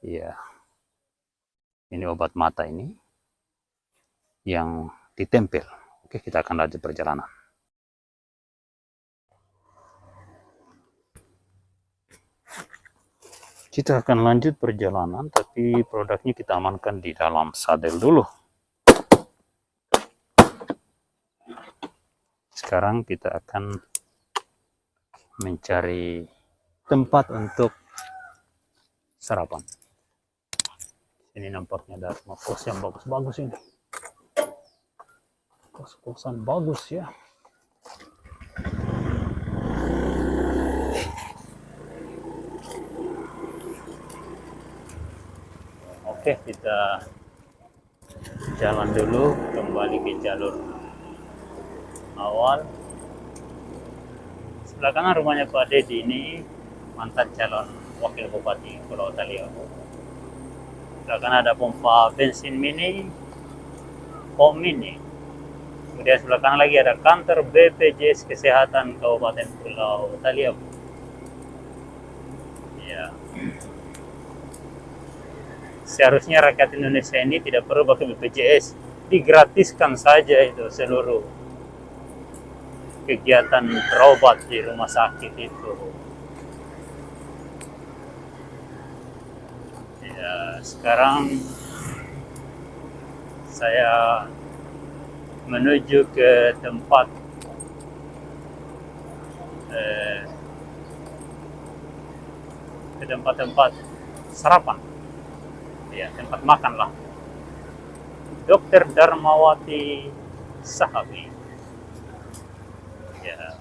Ya, ini obat mata ini yang ditempel. Oke, kita akan lanjut perjalanan. Kita akan lanjut perjalanan, tapi produknya kita amankan di dalam sadel dulu. Sekarang kita akan mencari tempat untuk sarapan. Ini nampaknya ada rumah kos yang bagus-bagus ini. Kos-kosan bagus ya. Oke, kita jalan dulu kembali ke jalur awal. Sebelah kanan rumahnya Pak Dedi ini mantan calon wakil bupati Pulau Taliabu. Sebelah kanan ada pompa bensin mini, pom mini. Kemudian sebelah kanan lagi ada kantor BPJS Kesehatan Kabupaten Pulau Taliabu. Ya. Seharusnya rakyat Indonesia ini tidak perlu pakai BPJS, digratiskan saja itu seluruh kegiatan berobat di rumah sakit itu. Ya, sekarang saya menuju ke tempat tempat sarapan. Ya, tempat makan lah. Dr. Darmawati Sahabi. Ya.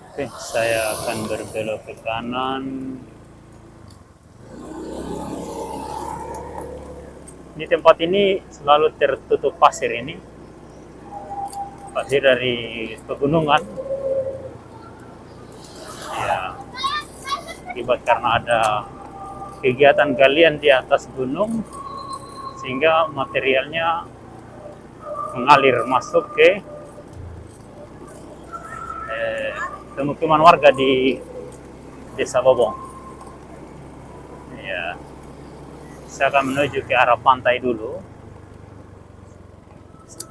Oke, saya akan berbelok ke kanan. Di tempat ini selalu tertutup pasir ini. Pasir dari pegunungan. Ya, akibat karena ada kegiatan galian di atas gunung sehingga materialnya mengalir masuk ke pemukiman warga di Desa Bobong. Ya, saya akan menuju ke arah pantai dulu.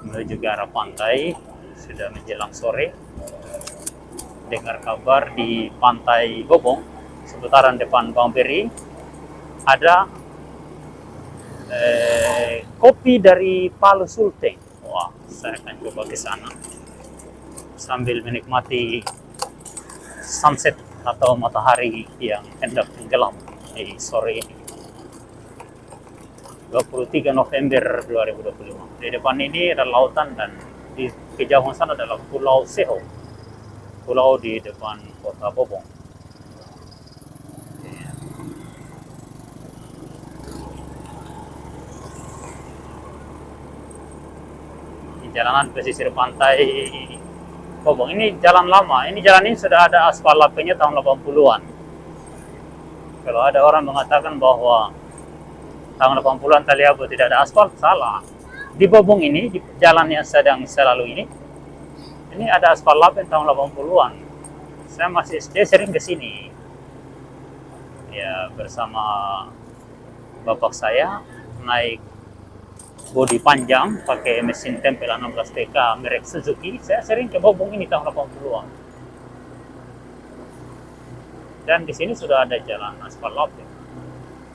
Menuju ke arah pantai, sudah menjelang sore. Dengar kabar di pantai Bobong, seputaran depan Bang Peri, ada kopi dari Palu Sulteng. Wah, saya akan coba ke sana sambil menikmati sunset atau matahari yang hendak tenggelam di sore ini. 23 November 2025. Di depan ini ada lautan dan di kejauhan sana adalah Pulau Seho. Pulau di depan kota Bobong. Ini jalanan pesisir pantai Bobong. Ini jalan lama. Ini jalan ini sudah ada aspal lapenya tahun 80-an. Kalau ada orang mengatakan bahwa tahun 80-an Taliabu tidak ada aspal, salah. Di Bobong ini, di jalan yang sedang saya lalui ini ada aspal lap tahun 80-an. Saya masih SD sering ke sini. Ya, bersama bapak saya naik bodi panjang pakai mesin tempel 16 TK merek Suzuki. Saya sering ke Bobong ini tahun 80-an. Dan di sini sudah ada jalan aspal lap.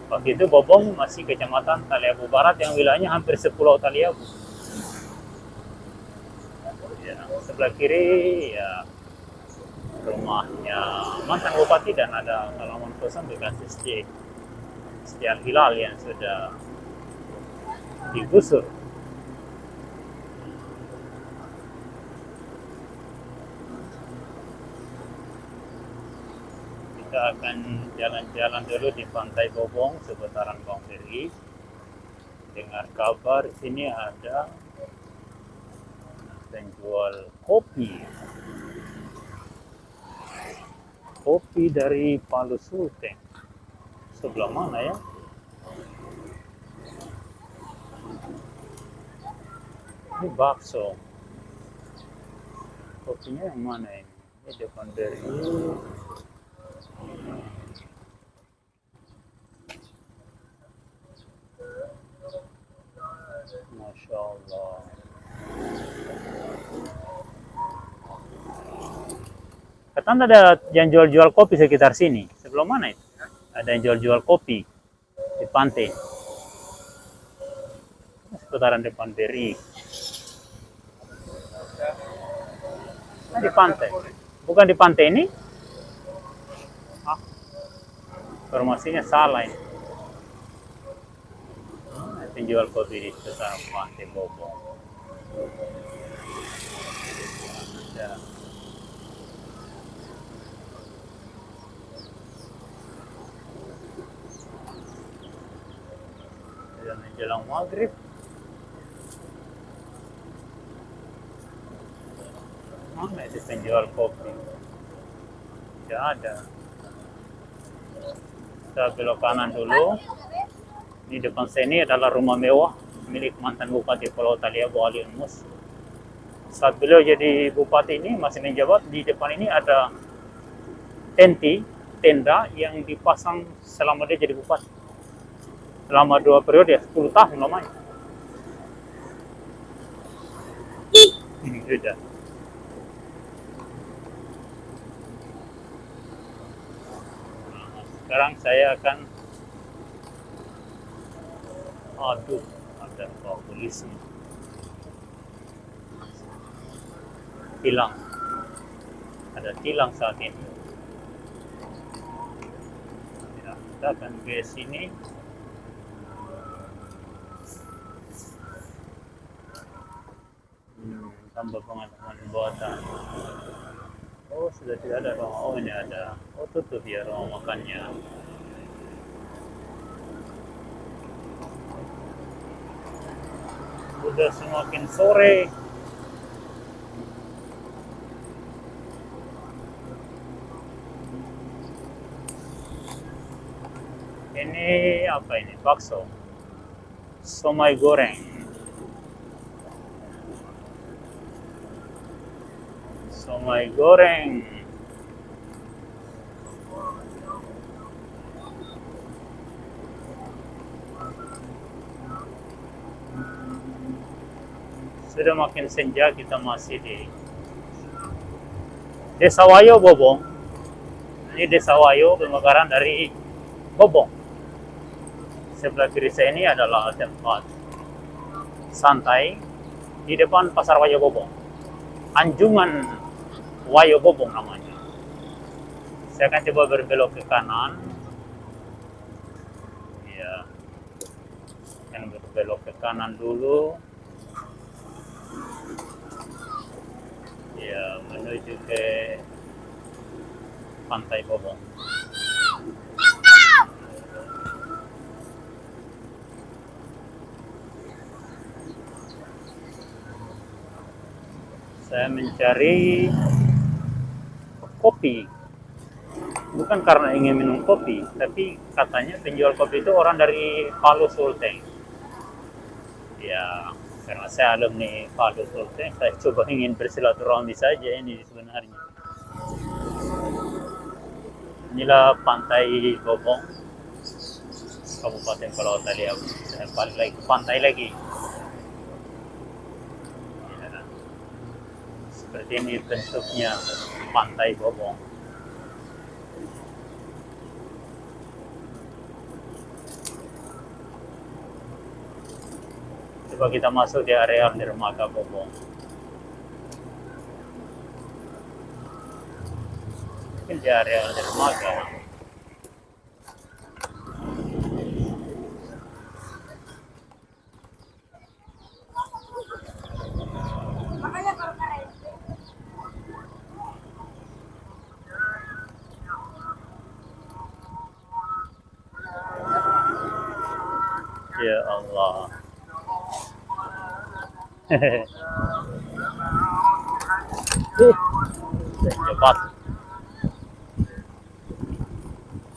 Waktu itu Bobong masih kecamatan Taliabu Barat yang wilayahnya hampir sepulau Taliabu. Ya, sebelah kiri ya rumahnya mantan bupati dan ada halaman kosong bekas SD Al-Hilal yang sudah digusur. Kita akan jalan-jalan dulu di pantai Bobong seputaran Bang Peri. Dengar kabar sini ada penjual kopi dari Palu Sulteng. Sebelah mana ya? Ini bakso. Kopinya yang mana ini? Ini depan dari Masya Allah. Katanya ada yang jual-jual kopi sekitar sini. Sebelah mana itu? Ada yang jual-jual kopi di pantai. Seputaran depan BRI. Nah, di pantai. Bukan di pantai ini? Ah, informasinya salah ini. Penjual kopi di sekitar pantai Bobong. Ya. Dan menjelang maghrib. Mana itu penjual kopi? Tidak ada. Kita belok kanan dulu. Di depan sini adalah rumah mewah milik mantan Bupati Pulau Taliabu Ali Unmus. Saat beliau jadi bupati ini masih menjabat, di depan ini ada tenda yang dipasang selama dia jadi bupati. Selama 2 periode, 10 tahun lamanya. Sudah. Nah, sekarang saya akan aduh, ada polisi tilang, ada tilang saat ini. Ya, kita akan ke sini. Tambah pengaturan buatan. Oh, sudah tidak ada ruang. Oh, ini ada. Oh, tutup ya ruang makannya. Udah semakin sore. Ini apa ini? Bakso. Somai goreng. Somai goreng. Sudah makin senja, kita masih di Desa Wayo Bobong. Ini Desa Wayo, pemekaran dari Bobong. Sebelah kiri saya ini adalah tempat santai di depan Pasar Wayo Bobong. Anjungan Wayo Bobong namanya. Saya akan coba berbelok ke kanan. Ya, akan berbelok ke kanan dulu. Ya, menuju ke Pantai Bobong. Saya mencari kopi. Bukan karena ingin minum kopi, tapi katanya penjual kopi itu orang dari Palu Sulteng. Ya, karena saya alumni Palu Sulteng, saya coba ingin bersilaturahmi saja ini sebenarnya. Inilah Pantai Bobong, Kabupaten Pulau Taliabu. Saya balik lagi ke pantai lagi. Ya, seperti ini bentuknya Pantai Bobong. Coba kita masuk di area dermaga Bobong. Mungkin di area dermaga. Ya Allah. Cepat.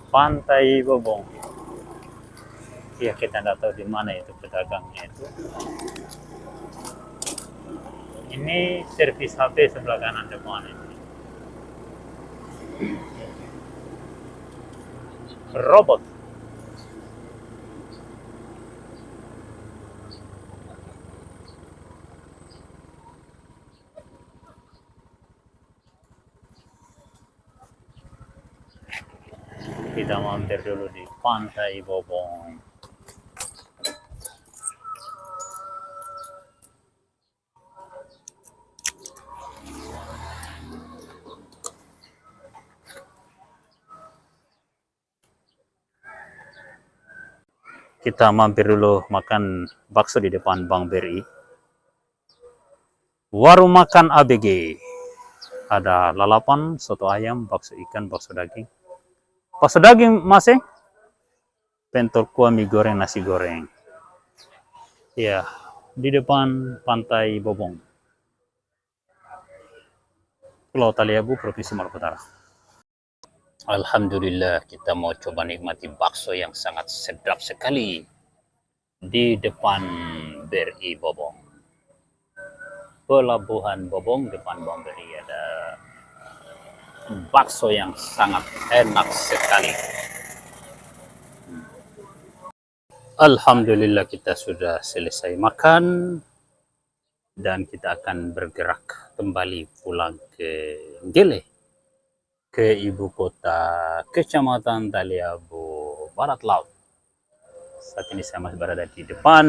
Pantai Bobong. Ya kita nggak tahu di mana itu pedagangnya itu. Ini servis HP sebelah kanan depan ini. Robot. Kita mampir dulu di Pantai Bobong. Kita mampir dulu makan bakso di depan Bank BRI. Warung makan ABG. Ada lalapan, soto ayam, bakso ikan, bakso daging. Bakso daging mas pentol kuah, mie goreng, nasi goreng. Ya, di depan Pantai Bobong, Pulau Taliabu, Provinsi Maluku Utara. Alhamdulillah, kita mau coba nikmati bakso yang sangat sedap sekali di depan BRI Bobong. Pelabuhan Bobong, depan Bank BRI ada bakso yang sangat enak sekali. Alhamdulillah kita sudah selesai makan dan kita akan bergerak kembali pulang ke Gele, ke ibu kota Kecamatan Taliabu Barat Laut. Saat ini saya masih berada di depan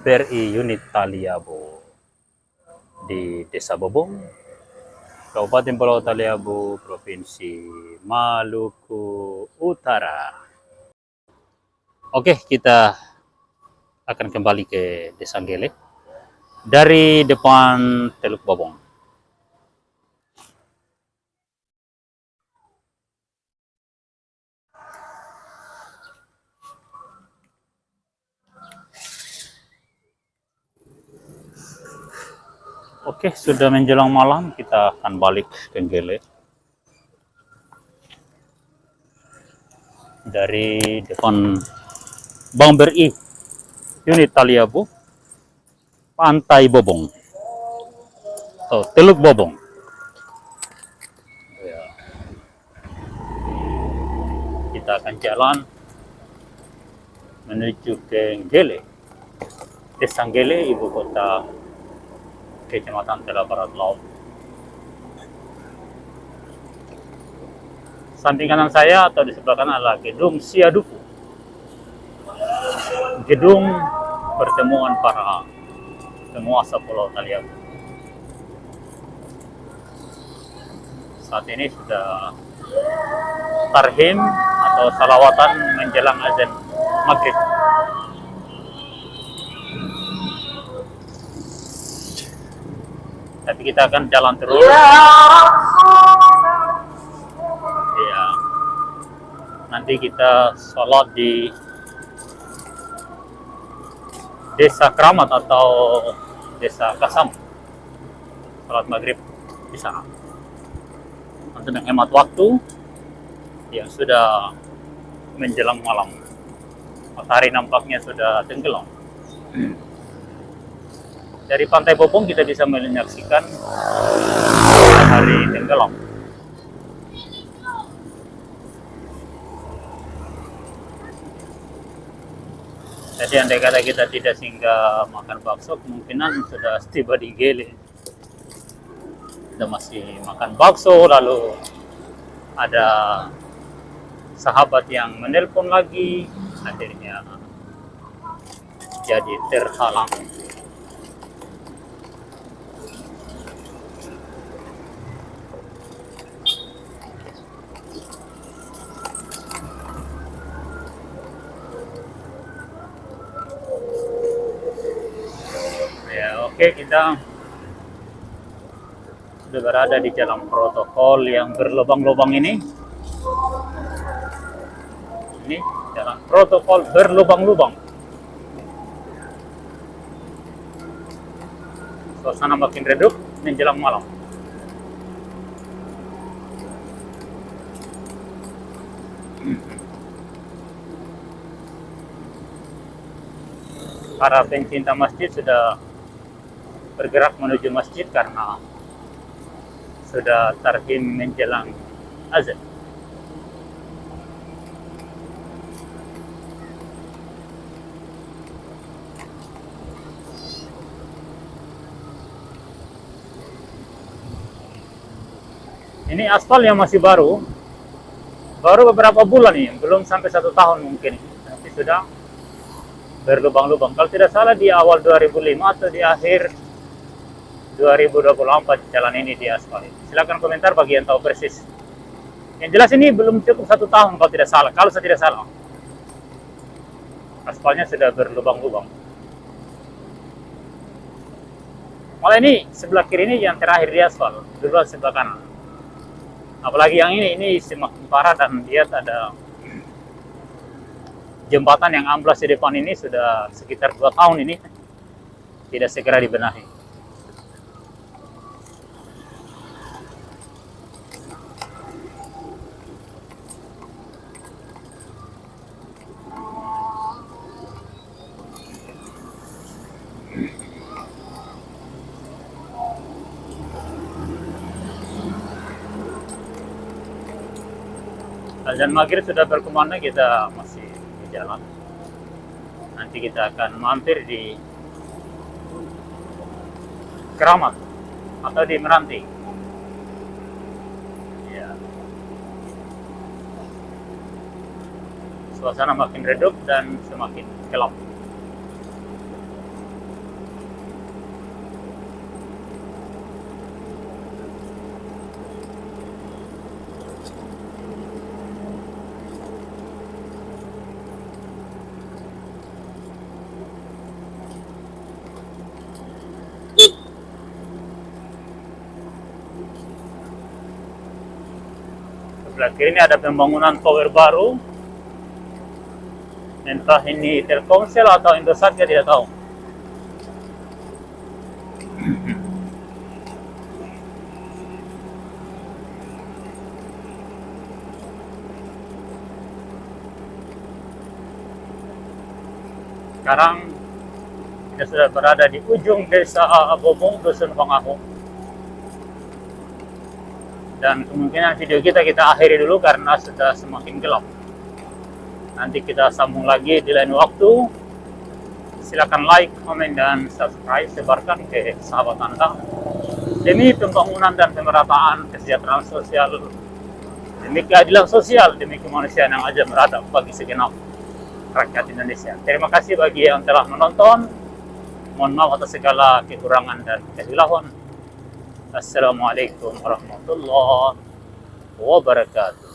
BRI unit Taliabu di Desa Bobong, Kabupaten Pulau Taliabu, Provinsi Maluku Utara. Oke, kita akan kembali ke Desa Gele dari depan Teluk Bobong. Oke, sudah menjelang malam, kita akan balik ke Gele. Dari depan Bank BRI, unit Taliabu, Pantai Bobong, atau Teluk Bobong. Ya. Kita akan jalan menuju ke Gele, Desa Gele, ibu kota Kecamatan Taliabu Barat Laut. Samping kanan saya atau di sebelah kanan adalah Gedung Siaduku, gedung pertemuan para penguasa Pulau Taliabu. Saat ini sudah tarhim atau salawatan menjelang azan maghrib. Tapi kita akan jalan terus. Ya, nanti kita sholat di Desa Keramat atau Desa Kasam, sholat maghrib di sana. Untuk menghemat waktu yang sudah menjelang malam, matahari nampaknya sudah tenggelam. Dari Pantai Bobong kita bisa menyaksikan matahari tenggelam. Jadi andai kata kita tidak singgah makan bakso, kemungkinan sudah tiba di Gele. Kita masih makan bakso, lalu ada sahabat yang menelpon lagi, akhirnya jadi terhalang. Oke, kita sudah berada di jalan protokol yang berlubang-lubang ini. Ini jalan protokol berlubang-lubang. Suasana makin redup menjelang malam. para pencinta masjid sudah bergerak menuju masjid karena sudah tarhim menjelang azan. Ini aspal yang masih baru beberapa bulan ini, belum sampai 1 tahun mungkin, tapi sudah berlubang-lubang. Kalau tidak salah di awal 2005 atau di akhir 2024 jalan ini di aspal. Silakan komentar bagi yang tahu persis. Yang jelas ini belum cukup 1 tahun kalau tidak salah. Kalau saya tidak salah, aspalnya sudah berlubang-lubang. Malah ini sebelah kiri ini yang terakhir di aspal, dulu sebelah kanan. Apalagi yang ini semakin parah dan lihat ada jembatan yang amblas di depan ini sudah sekitar 2 tahun ini tidak segera dibenahi. Azan maghrib sudah berkumandang, kita masih di jalan. Nanti kita akan mampir di Keramat atau di Meranti. Ya. Suasana makin redup dan semakin gelap. Sebelah kiri ini ada pembangunan tower baru. Entah ini Telkomsel atau Indosat, saya tidak tahu. Sekarang kita sudah berada di ujung desa Bobong, Dusun Pangahu. Dan kemungkinan video kita akhiri dulu karena sudah semakin gelap. Nanti kita sambung lagi di lain waktu. Silakan like, komen, dan subscribe, sebarkan ke sahabat Anda. Demi pembangunan dan pemerataan kesejahteraan sosial, demi keadilan sosial, demi kemanusiaan yang aja merata bagi segenap rakyat Indonesia. Terima kasih bagi yang telah menonton. Mohon maaf atas segala kekurangan dan kehilafan. Assalamualaikum warahmatullahi wabarakatuh.